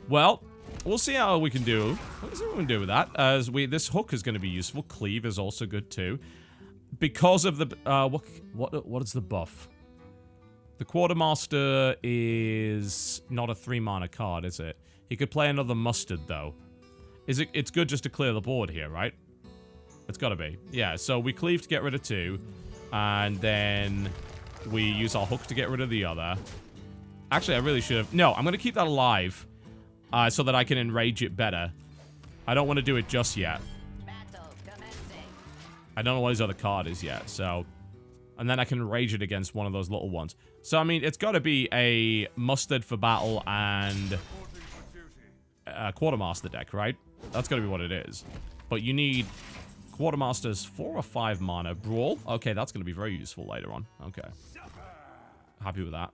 Well, we'll see how we can do. Let's see what we can do with that. This hook is going to be useful. Cleave is also good too. Because of the, what is the buff? The Quartermaster is not a 3-mana card, is it? He could play another Mustard, though. It's good just to clear the board here, right? It's gotta be. Yeah, so we cleave to get rid of 2. And then we use our hook to get rid of the other. Actually, I really should have. No, I'm gonna keep that alive. So that I can enrage it better. I don't want to do it just yet. I don't know what his other card is yet, so... And then I can rage it against one of those little ones. So, I mean, it's got to be a Mustard for battle and... a Quartermaster deck, right? That's got to be what it is. But you need Quartermaster's 4 or 5 mana. Brawl? Okay, that's going to be very useful later on. Okay. Happy with that.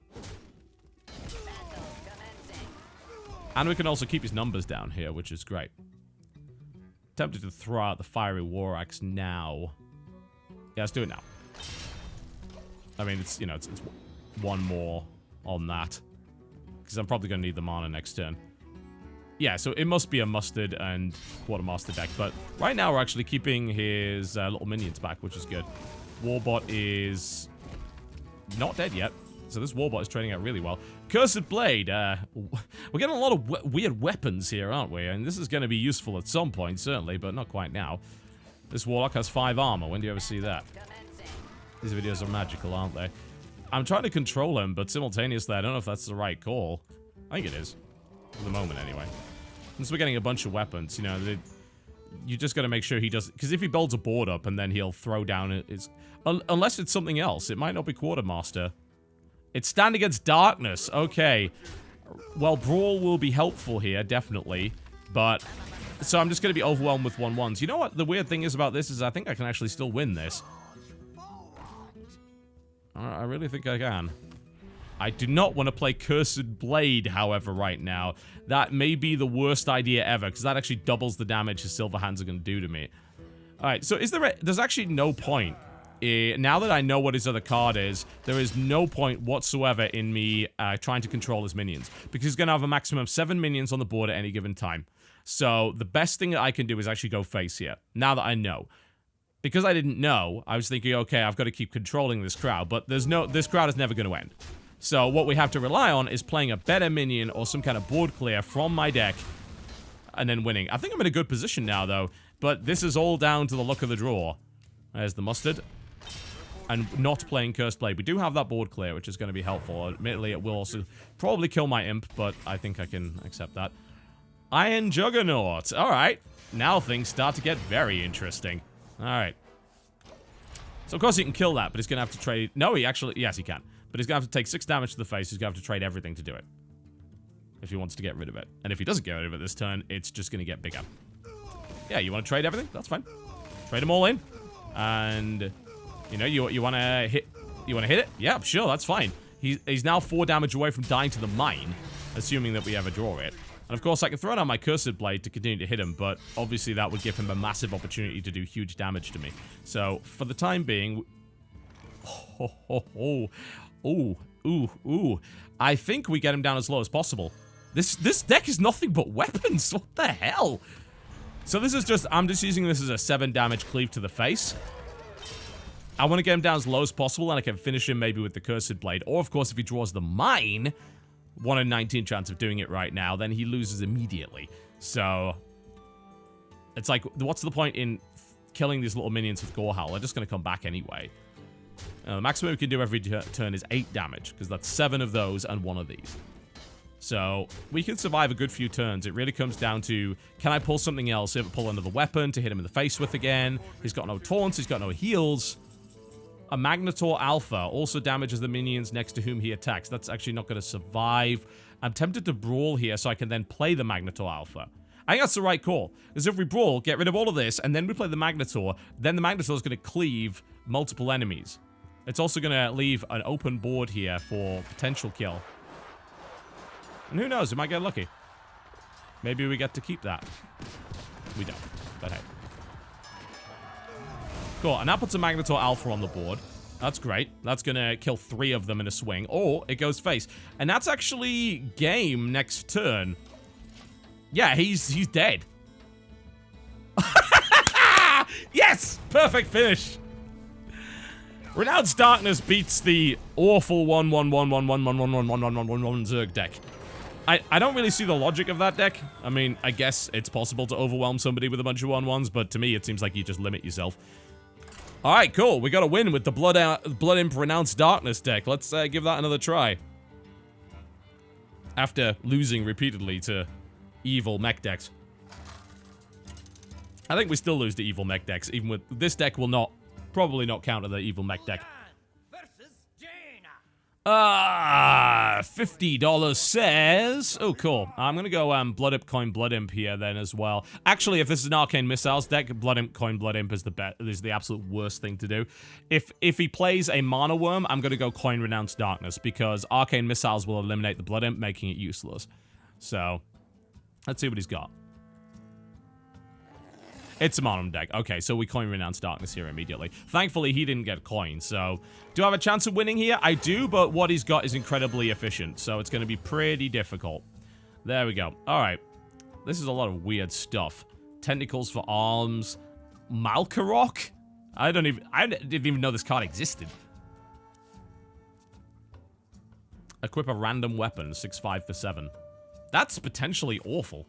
And we can also keep his numbers down here, which is great. Tempted to throw out the Fiery War Axe now. Yeah, let's do it now. I mean, it's, you know, it's one more on that. Because I'm probably going to need the mana next turn. Yeah, so it must be a Mustard and Quartermaster deck. But right now we're actually keeping his little minions back, which is good. Warbot is not dead yet. So this Warbot is trading out really well. Cursed Blade. We're getting a lot of weird weapons here, aren't we? And this is going to be useful at some point, certainly, but not quite now. This Warlock has 5 armor. When do you ever see that? These videos are magical, aren't they? I'm trying to control him, but simultaneously, I don't know if that's the right call. I think it is. For the moment, anyway. Since we're getting a bunch of weapons, you know, you just got to make sure he does... Because if he builds a board up and then he'll throw down his... Unless it's something else. It might not be Quartermaster. It's Stand Against Darkness. Okay. Well, Brawl will be helpful here, definitely. But... So I'm just going to be overwhelmed with 1/1s. You know what the weird thing is about this is I think I can actually still win this. I really think I can. I do not want to play Cursed Blade, however, right now. That may be the worst idea ever, because that actually doubles the damage his Silver Hands are going to do to me. Alright, so there's actually no point. Now that I know what his other card is, there is no point whatsoever in me trying to control his minions. Because he's going to have a maximum of 7 minions on the board at any given time. So the best thing that I can do is actually go face here. Now that I know. Because I didn't know, I was thinking, okay, I've got to keep controlling this crowd. But this crowd is never going to end. So what we have to rely on is playing a better minion or some kind of board clear from my deck. And then winning. I think I'm in a good position now, though. But this is all down to the luck of the draw. There's the Mustard. And not playing Cursed Blade. We do have that board clear, which is going to be helpful. Admittedly, it will also probably kill my Imp, but I think I can accept that. Iron Juggernaut. Alright. Now things start to get very interesting. Alright. So, of course, he can kill that, but he's going to have to trade... No, yes, he can. But he's going to have to take 6 damage to the face. He's going to have to trade everything to do it. If he wants to get rid of it. And if he doesn't get rid of it this turn, it's just going to get bigger. Yeah, you want to trade everything? That's fine. Trade them all in. And... You know, you want to hit... You want to hit it? Yeah, sure, that's fine. He's now 4 damage away from dying to the mine. Assuming that we ever draw it. And of course, I can throw down my Cursed Blade to continue to hit him, but obviously that would give him a massive opportunity to do huge damage to me. So, for the time being... I think we get him down as low as possible. This deck is nothing but weapons. What the hell? So this is just... I'm just using this as a 7 damage cleave to the face. I want to get him down as low as possible, and I can finish him maybe with the Cursed Blade. Or, of course, if he draws the mine... 1 in 19 chance of doing it right now, then he loses immediately. So, it's like, what's the point in killing these little minions with Gorehowl. They're just going to come back anyway. The maximum we can do every turn is 8 damage, because that's 7 of those and 1 of these. So we can survive a good few turns. It really comes down to, can I pull something else? Pull another weapon to hit him in the face with again. He's got no taunts. He's got no heals. A Magnetor Alpha also damages the minions next to whom he attacks. That's actually not going to survive. I'm tempted to brawl here so I can then play the Magnetor Alpha. I think that's the right call. Because if we brawl, get rid of all of this, and then we play the Magnetor, then the Magnetor is going to cleave multiple enemies. It's also going to leave an open board here for potential kill. And who knows, we might get lucky. Maybe we get to keep that. We don't, but hey. Cool, and that puts a Magnetor Alpha on the board. That's great. That's going to kill 3 of them in a swing. Or it goes face. And that's actually game next turn. Yeah, he's dead. Yes! Perfect finish. Renounced Darkness beats the awful 1-1-1-1-1-1-1-1-1-1-1-1 Zerg deck. I don't really see the logic of that deck. I mean, I guess it's possible to overwhelm somebody with a bunch of 1-1s, but to me, it seems like you just limit yourself. Alright, cool. We got a win with the Blood Imp Renounced Darkness deck. Let's give that another try. After losing repeatedly to evil mech decks. I think we still lose to evil mech decks, even with this deck will probably not counter the evil mech deck. $50 says... Oh, cool. I'm gonna go Blood Imp, Coin Blood Imp here then as well. Actually, if this is an Arcane Missiles deck, Blood Imp, Coin Blood Imp is the absolute worst thing to do. If he plays a Mana Worm, I'm gonna go Coin Renounced Darkness, because Arcane Missiles will eliminate the Blood Imp, making it useless. So, let's see what he's got. It's a Monum deck. Okay, so we coin Renounced Darkness here immediately. Thankfully, he didn't get coin, so... Do I have a chance of winning here? I do, but what he's got is incredibly efficient, so it's going to be pretty difficult. There we go. Alright. This is a lot of weird stuff. Tentacles for arms. Malkarok? I didn't even know this card existed. Equip a random weapon, 6/5 for 7. That's potentially awful.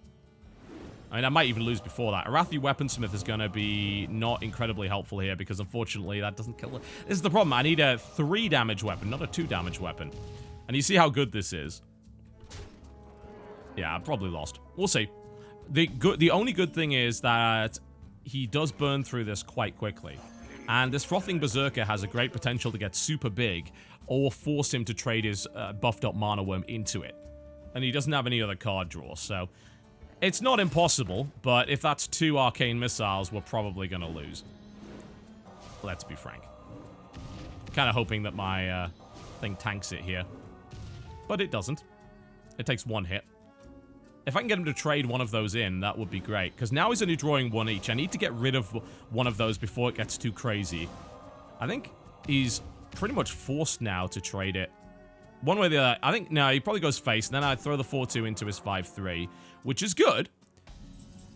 I mean, I might even lose before that. Arathi Weaponsmith is going to be not incredibly helpful here because, unfortunately, that doesn't kill it. This is the problem. I need a 3 damage weapon, not a 2 damage weapon. And you see how good this is. Yeah, I probably lost. We'll see. The only good thing is that he does burn through this quite quickly. And this Frothing Berserker has a great potential to get super big or force him to trade his buffed up Mana Worm into it. And he doesn't have any other card draw, so... It's not impossible, but if that's 2 Arcane Missiles, we're probably going to lose. Let's be frank. Kind of hoping that my thing tanks it here. But it doesn't. It takes 1 hit. If I can get him to trade one of those in, that would be great. Because now he's only drawing 1 each. I need to get rid of one of those before it gets too crazy. I think he's pretty much forced now to trade it. One way or the other. I think, no, he probably goes face. And then I throw the 4-2 into his 5-3. Which is good.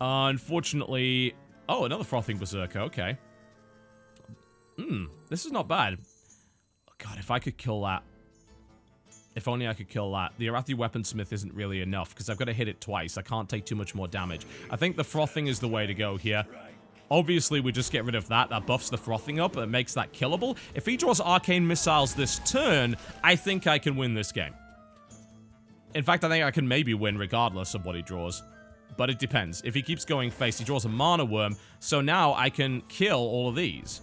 Unfortunately... Oh, another Frothing Berserker. Okay. This is not bad. Oh, God, if I could kill that. If only I could kill that. The Arathi Weaponsmith isn't really enough, because I've got to hit it twice. I can't take too much more damage. I think the Frothing is the way to go here. Obviously, we just get rid of that. That buffs the Frothing up. It makes that killable. If he draws Arcane Missiles this turn, I think I can win this game. In fact, I think I can maybe win regardless of what he draws. But it depends. If he keeps going face, he draws a Mana Worm. So now I can kill all of these.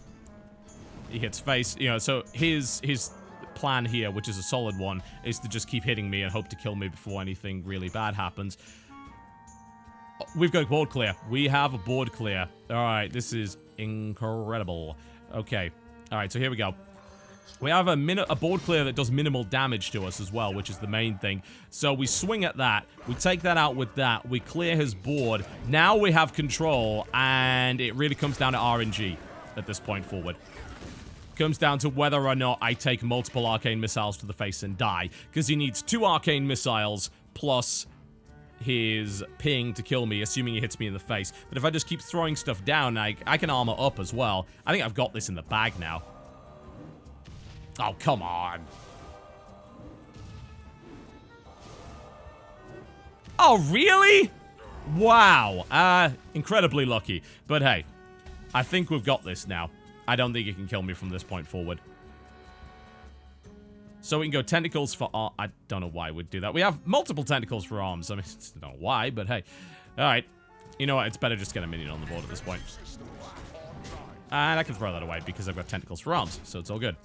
He hits face. You know, so his plan here, which is a solid one, is to just keep hitting me and hope to kill me before anything really bad happens. We've got board clear. We have a board clear. Alright, this is incredible. Okay. Alright, so here we go. We have a board clear that does minimal damage to us as well, which is the main thing. So we swing at that. We take that out with that. We clear his board. Now we have control, and it really comes down to RNG at this point forward. Comes down to whether or not I take multiple Arcane Missiles to the face and die, because he needs 2 Arcane Missiles plus his ping to kill me, assuming he hits me in the face. But if I just keep throwing stuff down, I can armor up as well. I think I've got this in the bag now. Oh, come on. Oh, really? Wow. Incredibly lucky. But hey, I think we've got this now. I don't think he can kill me from this point forward. So we can go tentacles for arms. I don't know why we'd do that. We have multiple tentacles for arms. I mean, I don't know why, but hey. Alright. You know what? It's better just get a minion on the board at this point. And I can throw that away because I've got tentacles for arms, so it's all good.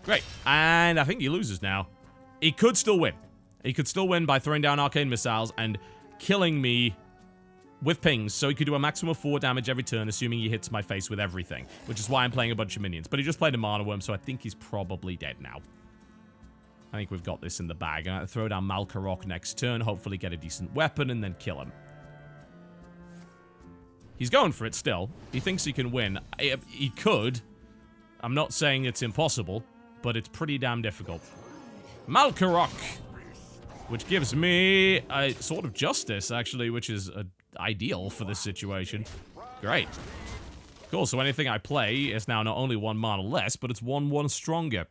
Great. And I think he loses now. He could still win. He could still win by throwing down arcane missiles and killing me with pings, so he could do a maximum of 4 damage every turn, assuming he hits my face with everything, which is why I'm playing a bunch of minions. But he just played a mana worm, so I think he's probably dead now. I think we've got this in the bag. I'm going to throw down Malkarok next turn, hopefully get a decent weapon, and then kill him. He's going for it still. He thinks he can win. He could. I'm not saying it's impossible, but it's pretty damn difficult. Malkarok! Which gives me a sort of justice, actually, which is ideal for this situation. Great. Cool, so anything I play is now not only 1 mana less, but it's 1/1 stronger.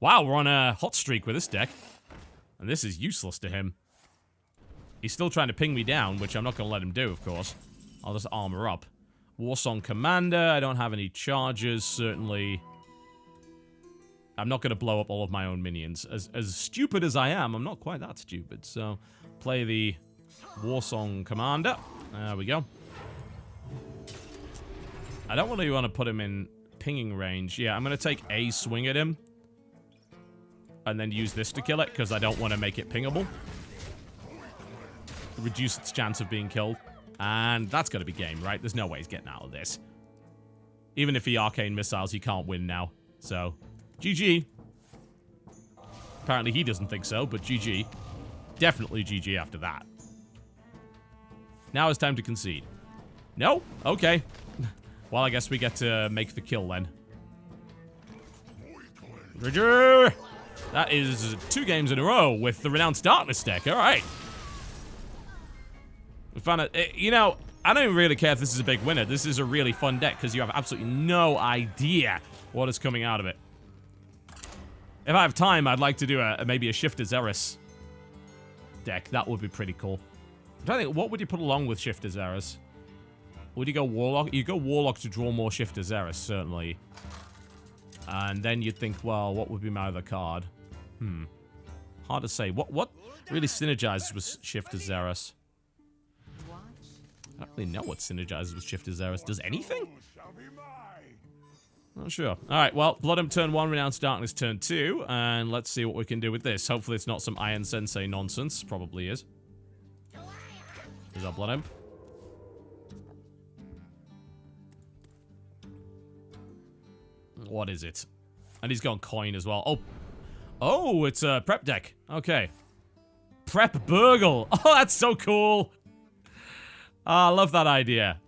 Wow, we're on a hot streak with this deck. And this is useless to him. He's still trying to ping me down, which I'm not going to let him do, of course. I'll just armor up. Warsong Commander, I don't have any charges, certainly. I'm not going to blow up all of my own minions. As stupid as I am, I'm not quite that stupid. So, play the Warsong Commander. There we go. I don't really want to put him in pinging range. Yeah, I'm going to take a swing at him. And then use this to kill it, because I don't want to make it pingable. Reduce its chance of being killed. And that's going to be game, right? There's no way he's getting out of this. Even if he arcane missiles, he can't win now. So, GG. Apparently he doesn't think so, but GG. Definitely GG after that. Now it's time to concede. No? Okay. Well, I guess we get to make the kill then. GG! That is 2 games in a row with the Renounced Darkness deck. All right. We found it. You know, I don't even really care if this is a big winner. This is a really fun deck because you have absolutely no idea what is coming out of it. If I have time, I'd like to do maybe a Shifter Xeris deck. That would be pretty cool. I'm trying to think, what would you put along with Shifter Xeris? Would you go Warlock? You go Warlock to draw more Shifter Xeris, certainly. And then you'd think, well, what would be my other card? Hard to say. What really synergizes with Shifter Xeris? I don't really know what synergizes with Shifter Xeris. Does anything? Not sure. Alright, well, Bloodimp turn 1, Renounced Darkness turn 2, and let's see what we can do with this. Hopefully it's not some Iron Sensei nonsense. Probably is. Here's our Bloodimp. What is it? And he's got coin as well. Oh, it's a prep deck. Okay. Prep Burgle. Oh, that's so cool. I love that idea.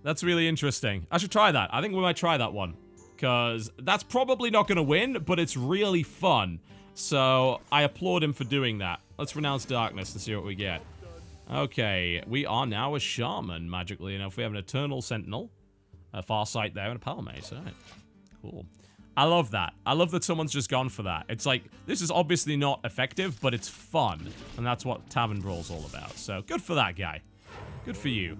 That's really interesting. I should try that. I think we might try that one. Because that's probably not going to win, but it's really fun. So, I applaud him for doing that. Let's Renounce Darkness and see what we get. Okay, we are now a Shaman, magically enough. We have an Eternal Sentinel, a Farsight there, and a Power Mace. All right. Cool. I love that. I love that someone's just gone for that. It's like, this is obviously not effective, but it's fun. And that's what Tavern Brawl's all about. So, good for that guy. Good for you.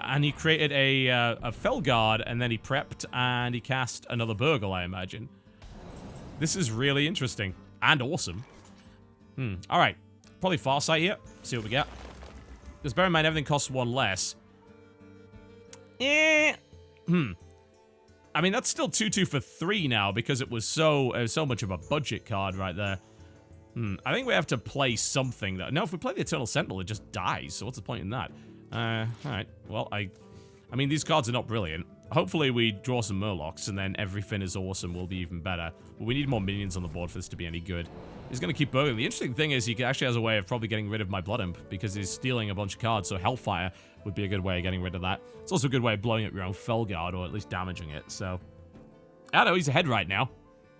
And he created a Felguard, and then he prepped, and he cast another Burgle, I imagine. This is really interesting. And awesome. Alright. Probably Farsight here. See what we get. Because bear in mind, everything costs 1 less. I mean, that's still 2/2 for 3 now, because it was so much of a budget card right there. I think we have to play something, though. No, if we play the Eternal Sentinel, it just dies, so what's the point in that? Alright. Well, I mean, these cards are not brilliant. Hopefully we draw some Murlocs, and then everything is awesome will be even better. But we need more minions on the board for this to be any good. He's going to keep burgling. The interesting thing is he actually has a way of probably getting rid of my Blood Imp, because he's stealing a bunch of cards, so Hellfire would be a good way of getting rid of that. It's also a good way of blowing up your own Felguard, or at least damaging it, so... I don't know, he's ahead right now.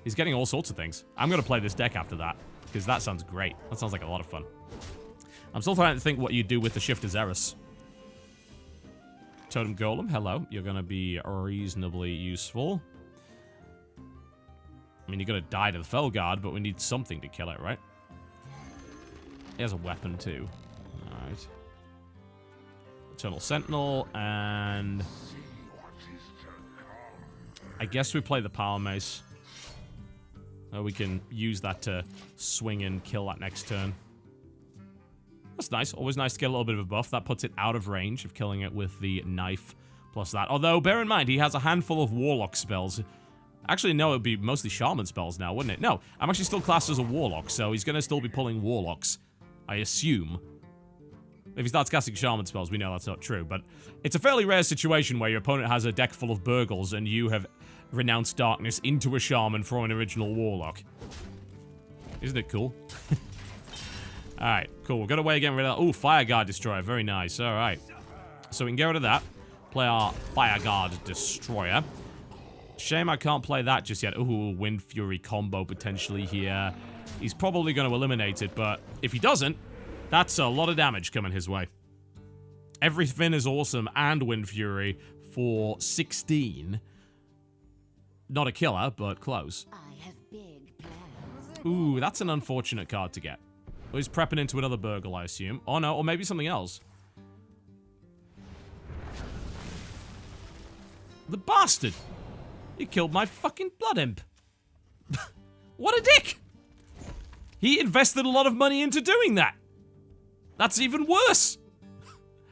He's getting all sorts of things. I'm going to play this deck after that, because that sounds great. That sounds like a lot of fun. I'm still trying to think what you do with the Shifter Xeris. Totem Golem, hello. You're going to be reasonably useful. I mean, you're going to die to the Felguard, but we need something to kill it, right? He has a weapon, too. Alright. Eternal Sentinel, and I guess we play the Power Mace. We can use that to swing and kill that next turn. That's nice. Always nice to get a little bit of a buff. That puts it out of range of killing it with the knife plus that. Although, bear in mind, he has a handful of Warlock spells. Actually, no, it would be mostly Shaman spells now, wouldn't it? No, I'm actually still classed as a Warlock, so he's going to still be pulling Warlocks, I assume. If he starts casting Shaman spells, we know that's not true, but it's a fairly rare situation where your opponent has a deck full of Burgles and you have renounced Darkness into a Shaman from an original Warlock. Isn't it cool? Alright, cool. We've got a way of getting rid of that. Ooh, Fire Guard Destroyer. Very nice. Alright. So we can get rid of that. Play our Fire Guard Destroyer. Shame I can't play that just yet. Ooh, Wind Fury combo potentially here. He's probably going to eliminate it, but if he doesn't, that's a lot of damage coming his way. Everything is awesome and Wind Fury for 16. Not a killer, but close. I have big plans. Ooh, that's an unfortunate card to get. Well, he's prepping into another Burgle, I assume. Oh no, or maybe something else. The bastard! He killed my fucking Blood Imp. What a dick! He invested a lot of money into doing that. That's even worse.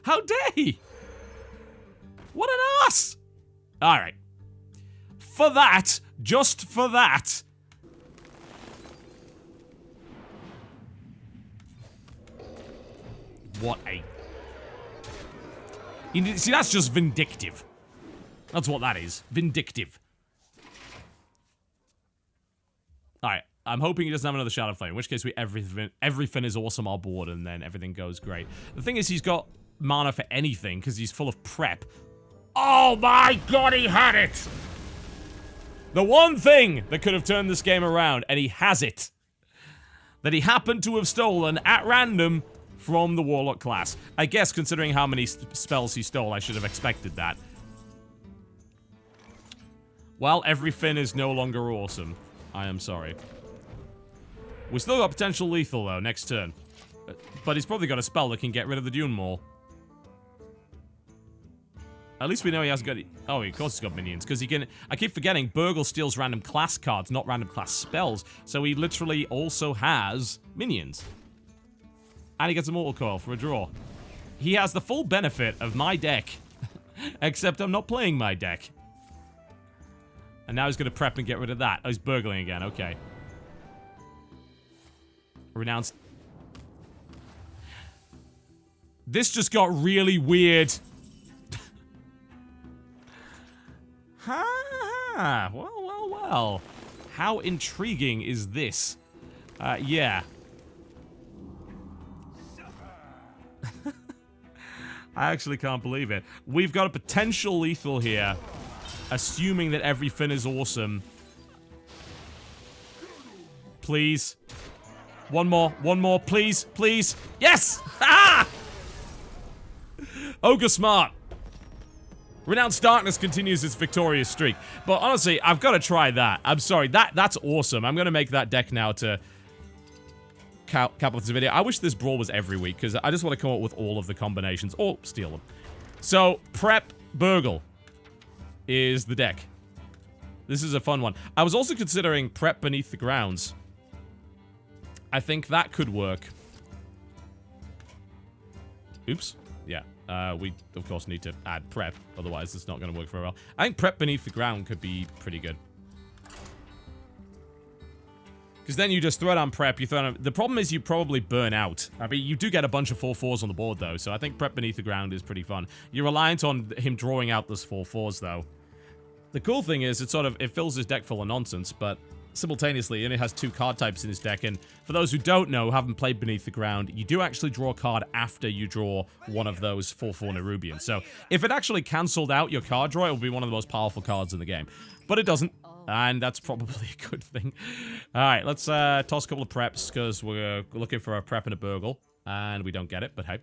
How dare he? What an ass! Alright. For that, just for that. What a... See, that's just vindictive. That's what that is. Vindictive. Alright, I'm hoping he doesn't have another Shadow Flame, in which case everything is awesome on board and then everything goes great. The thing is, he's got mana for anything because he's full of prep. Oh my god, he had it! The one thing that could have turned this game around, and he has it. That he happened to have stolen at random from the Warlock class. I guess, considering how many spells he stole, I should have expected that. Well, everything is no longer awesome. I am sorry. We still got potential lethal, though, next turn. But he's probably got a spell that can get rid of the Dune Maul. At least we know he has got... Oh, of course he's got minions, because he can... I keep forgetting, Burgle steals random class cards, not random class spells. So he literally also has minions. And he gets a Mortal Coil for a draw. He has the full benefit of my deck. Except I'm not playing my deck. And now he's going to prep and get rid of that. Oh, he's burgling again. Okay. Renounced. This just got really weird. Ha ha. Well, well, well. How intriguing is this? Yeah. I actually can't believe it. We've got a potential lethal here. Assuming that everything is awesome. Please. One more, please, please. Yes! Ah! Ogre Smart. Renounced Darkness continues its victorious streak. But honestly, I've got to try that. I'm sorry, that's awesome. I'm going to make that deck now to cap off this video. I wish this brawl was every week, because I just want to come up with all of the combinations. Or steal them. So, Prep Burgle is the deck. This is a fun one. I was also considering Prep Beneath the Grounds. I think that could work. Oops. Yeah. We, of course, need to add Prep. Otherwise, it's not going to work very well. I think Prep Beneath the Ground could be pretty good. Because then you just throw down Prep, you throw down... The problem is you probably burn out. I mean, you do get a bunch of 4/4s on the board, though, so I think Prep Beneath the Ground is pretty fun. You're reliant on him drawing out those 4/4s, though. The cool thing is, it fills his deck full of nonsense, but simultaneously, he only has 2 card types in his deck, and for those who don't know, haven't played Beneath the Ground, you do actually draw a card after you draw one of those 4/4 Nerubians. So, if it actually cancelled out your card draw, it would be one of the most powerful cards in the game. But it doesn't. And that's probably a good thing. Alright, let's toss a couple of preps, because we're looking for a prep and a burgle. And we don't get it, but hey.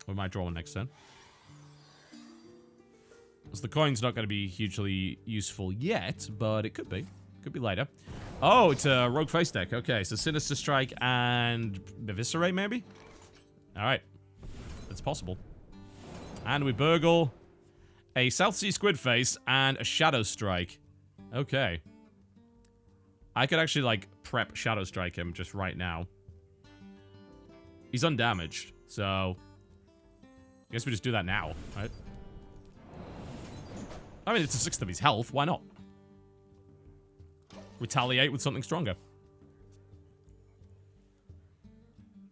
We might draw one next turn. So the coin's not going to be hugely useful yet, but it could be. Could be later. Oh, it's a Rogue Face deck. Okay, so Sinister Strike and Eviscerate, maybe? Alright. It's possible. And we burgle a South Sea Squid Face and a Shadow Strike. Okay. I could actually, like, prep Shadow Strike him just right now. He's undamaged, so... I guess we just do that now, right? I mean, it's a sixth of his health. Why not? Retaliate with something stronger.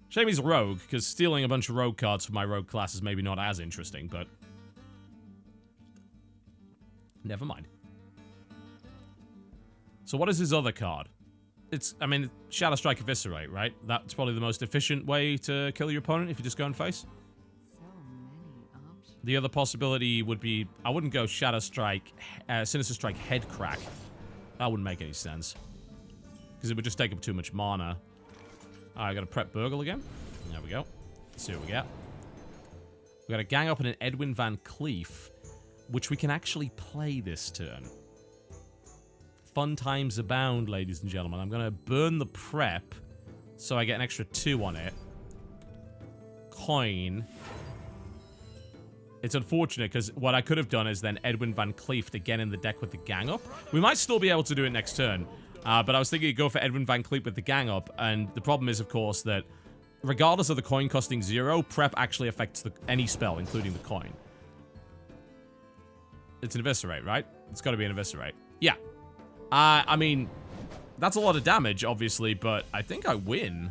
Shame he's a rogue, because stealing a bunch of rogue cards from my rogue class is maybe not as interesting, but... never mind. So what is his other card? It's, I mean, Shadow Strike Eviscerate, right? That's probably the most efficient way to kill your opponent if you just go and face. The other possibility would be, I wouldn't go Shadow Strike, Sinister Strike Head Crack. That wouldn't make any sense. Because it would just take up too much mana. Alright, I gotta prep Burgle again. There we go. Let's see what we get. We got a Gang Up and an Edwin Van Cleef, which we can actually play this turn. Fun times abound, ladies and gentlemen. I'm gonna burn the prep, so I get an extra 2 on it. Coin. It's unfortunate, because what I could have done is then Edwin Van Cleef again in the deck with the Gang Up. We might still be able to do it next turn. But I was thinking to go for Edwin Van Cleef with the Gang Up, and the problem is, of course, that regardless of the coin costing 0, prep actually affects any spell, including the coin. It's an Eviscerate, right? It's got to be an Eviscerate. Yeah. I mean, that's a lot of damage, obviously, but I think I win.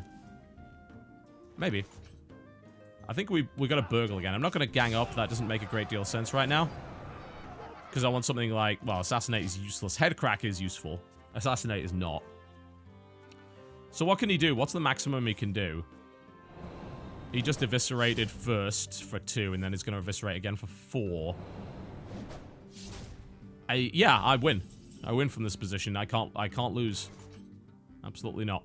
Maybe. I think we got to Burgle again. I'm not going to Gang Up. That doesn't make a great deal of sense right now. Because I want something like, well, Assassinate is useless. Head Crack is useful. Assassinate is not. So what can he do? What's the maximum he can do? He just eviscerated first for 2, and then he's going to eviscerate again for 4. Yeah, I win. I win from this position. I can't lose. Absolutely not.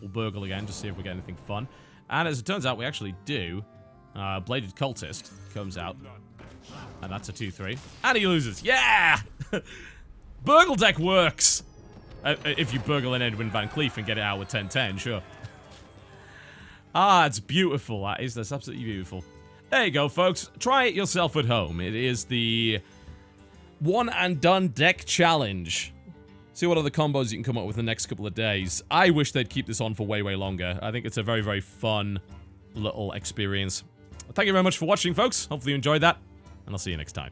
We'll Burgle again to see if we get anything fun. And as it turns out, we actually do. Bladed Cultist comes out. And that's a 2-3. And he loses. Yeah! Burgle deck works! If you Burgle an Edwin Van Cleef and get it out with 10-10, sure. Ah, it's beautiful. That's absolutely beautiful. There you go, folks. Try it yourself at home. It is the one and done deck challenge. See what other combos you can come up with the next couple of days. I wish they'd keep this on for way, way longer. I think it's a very, very fun little experience. Thank you very much for watching, folks. Hopefully you enjoyed that, and I'll see you next time.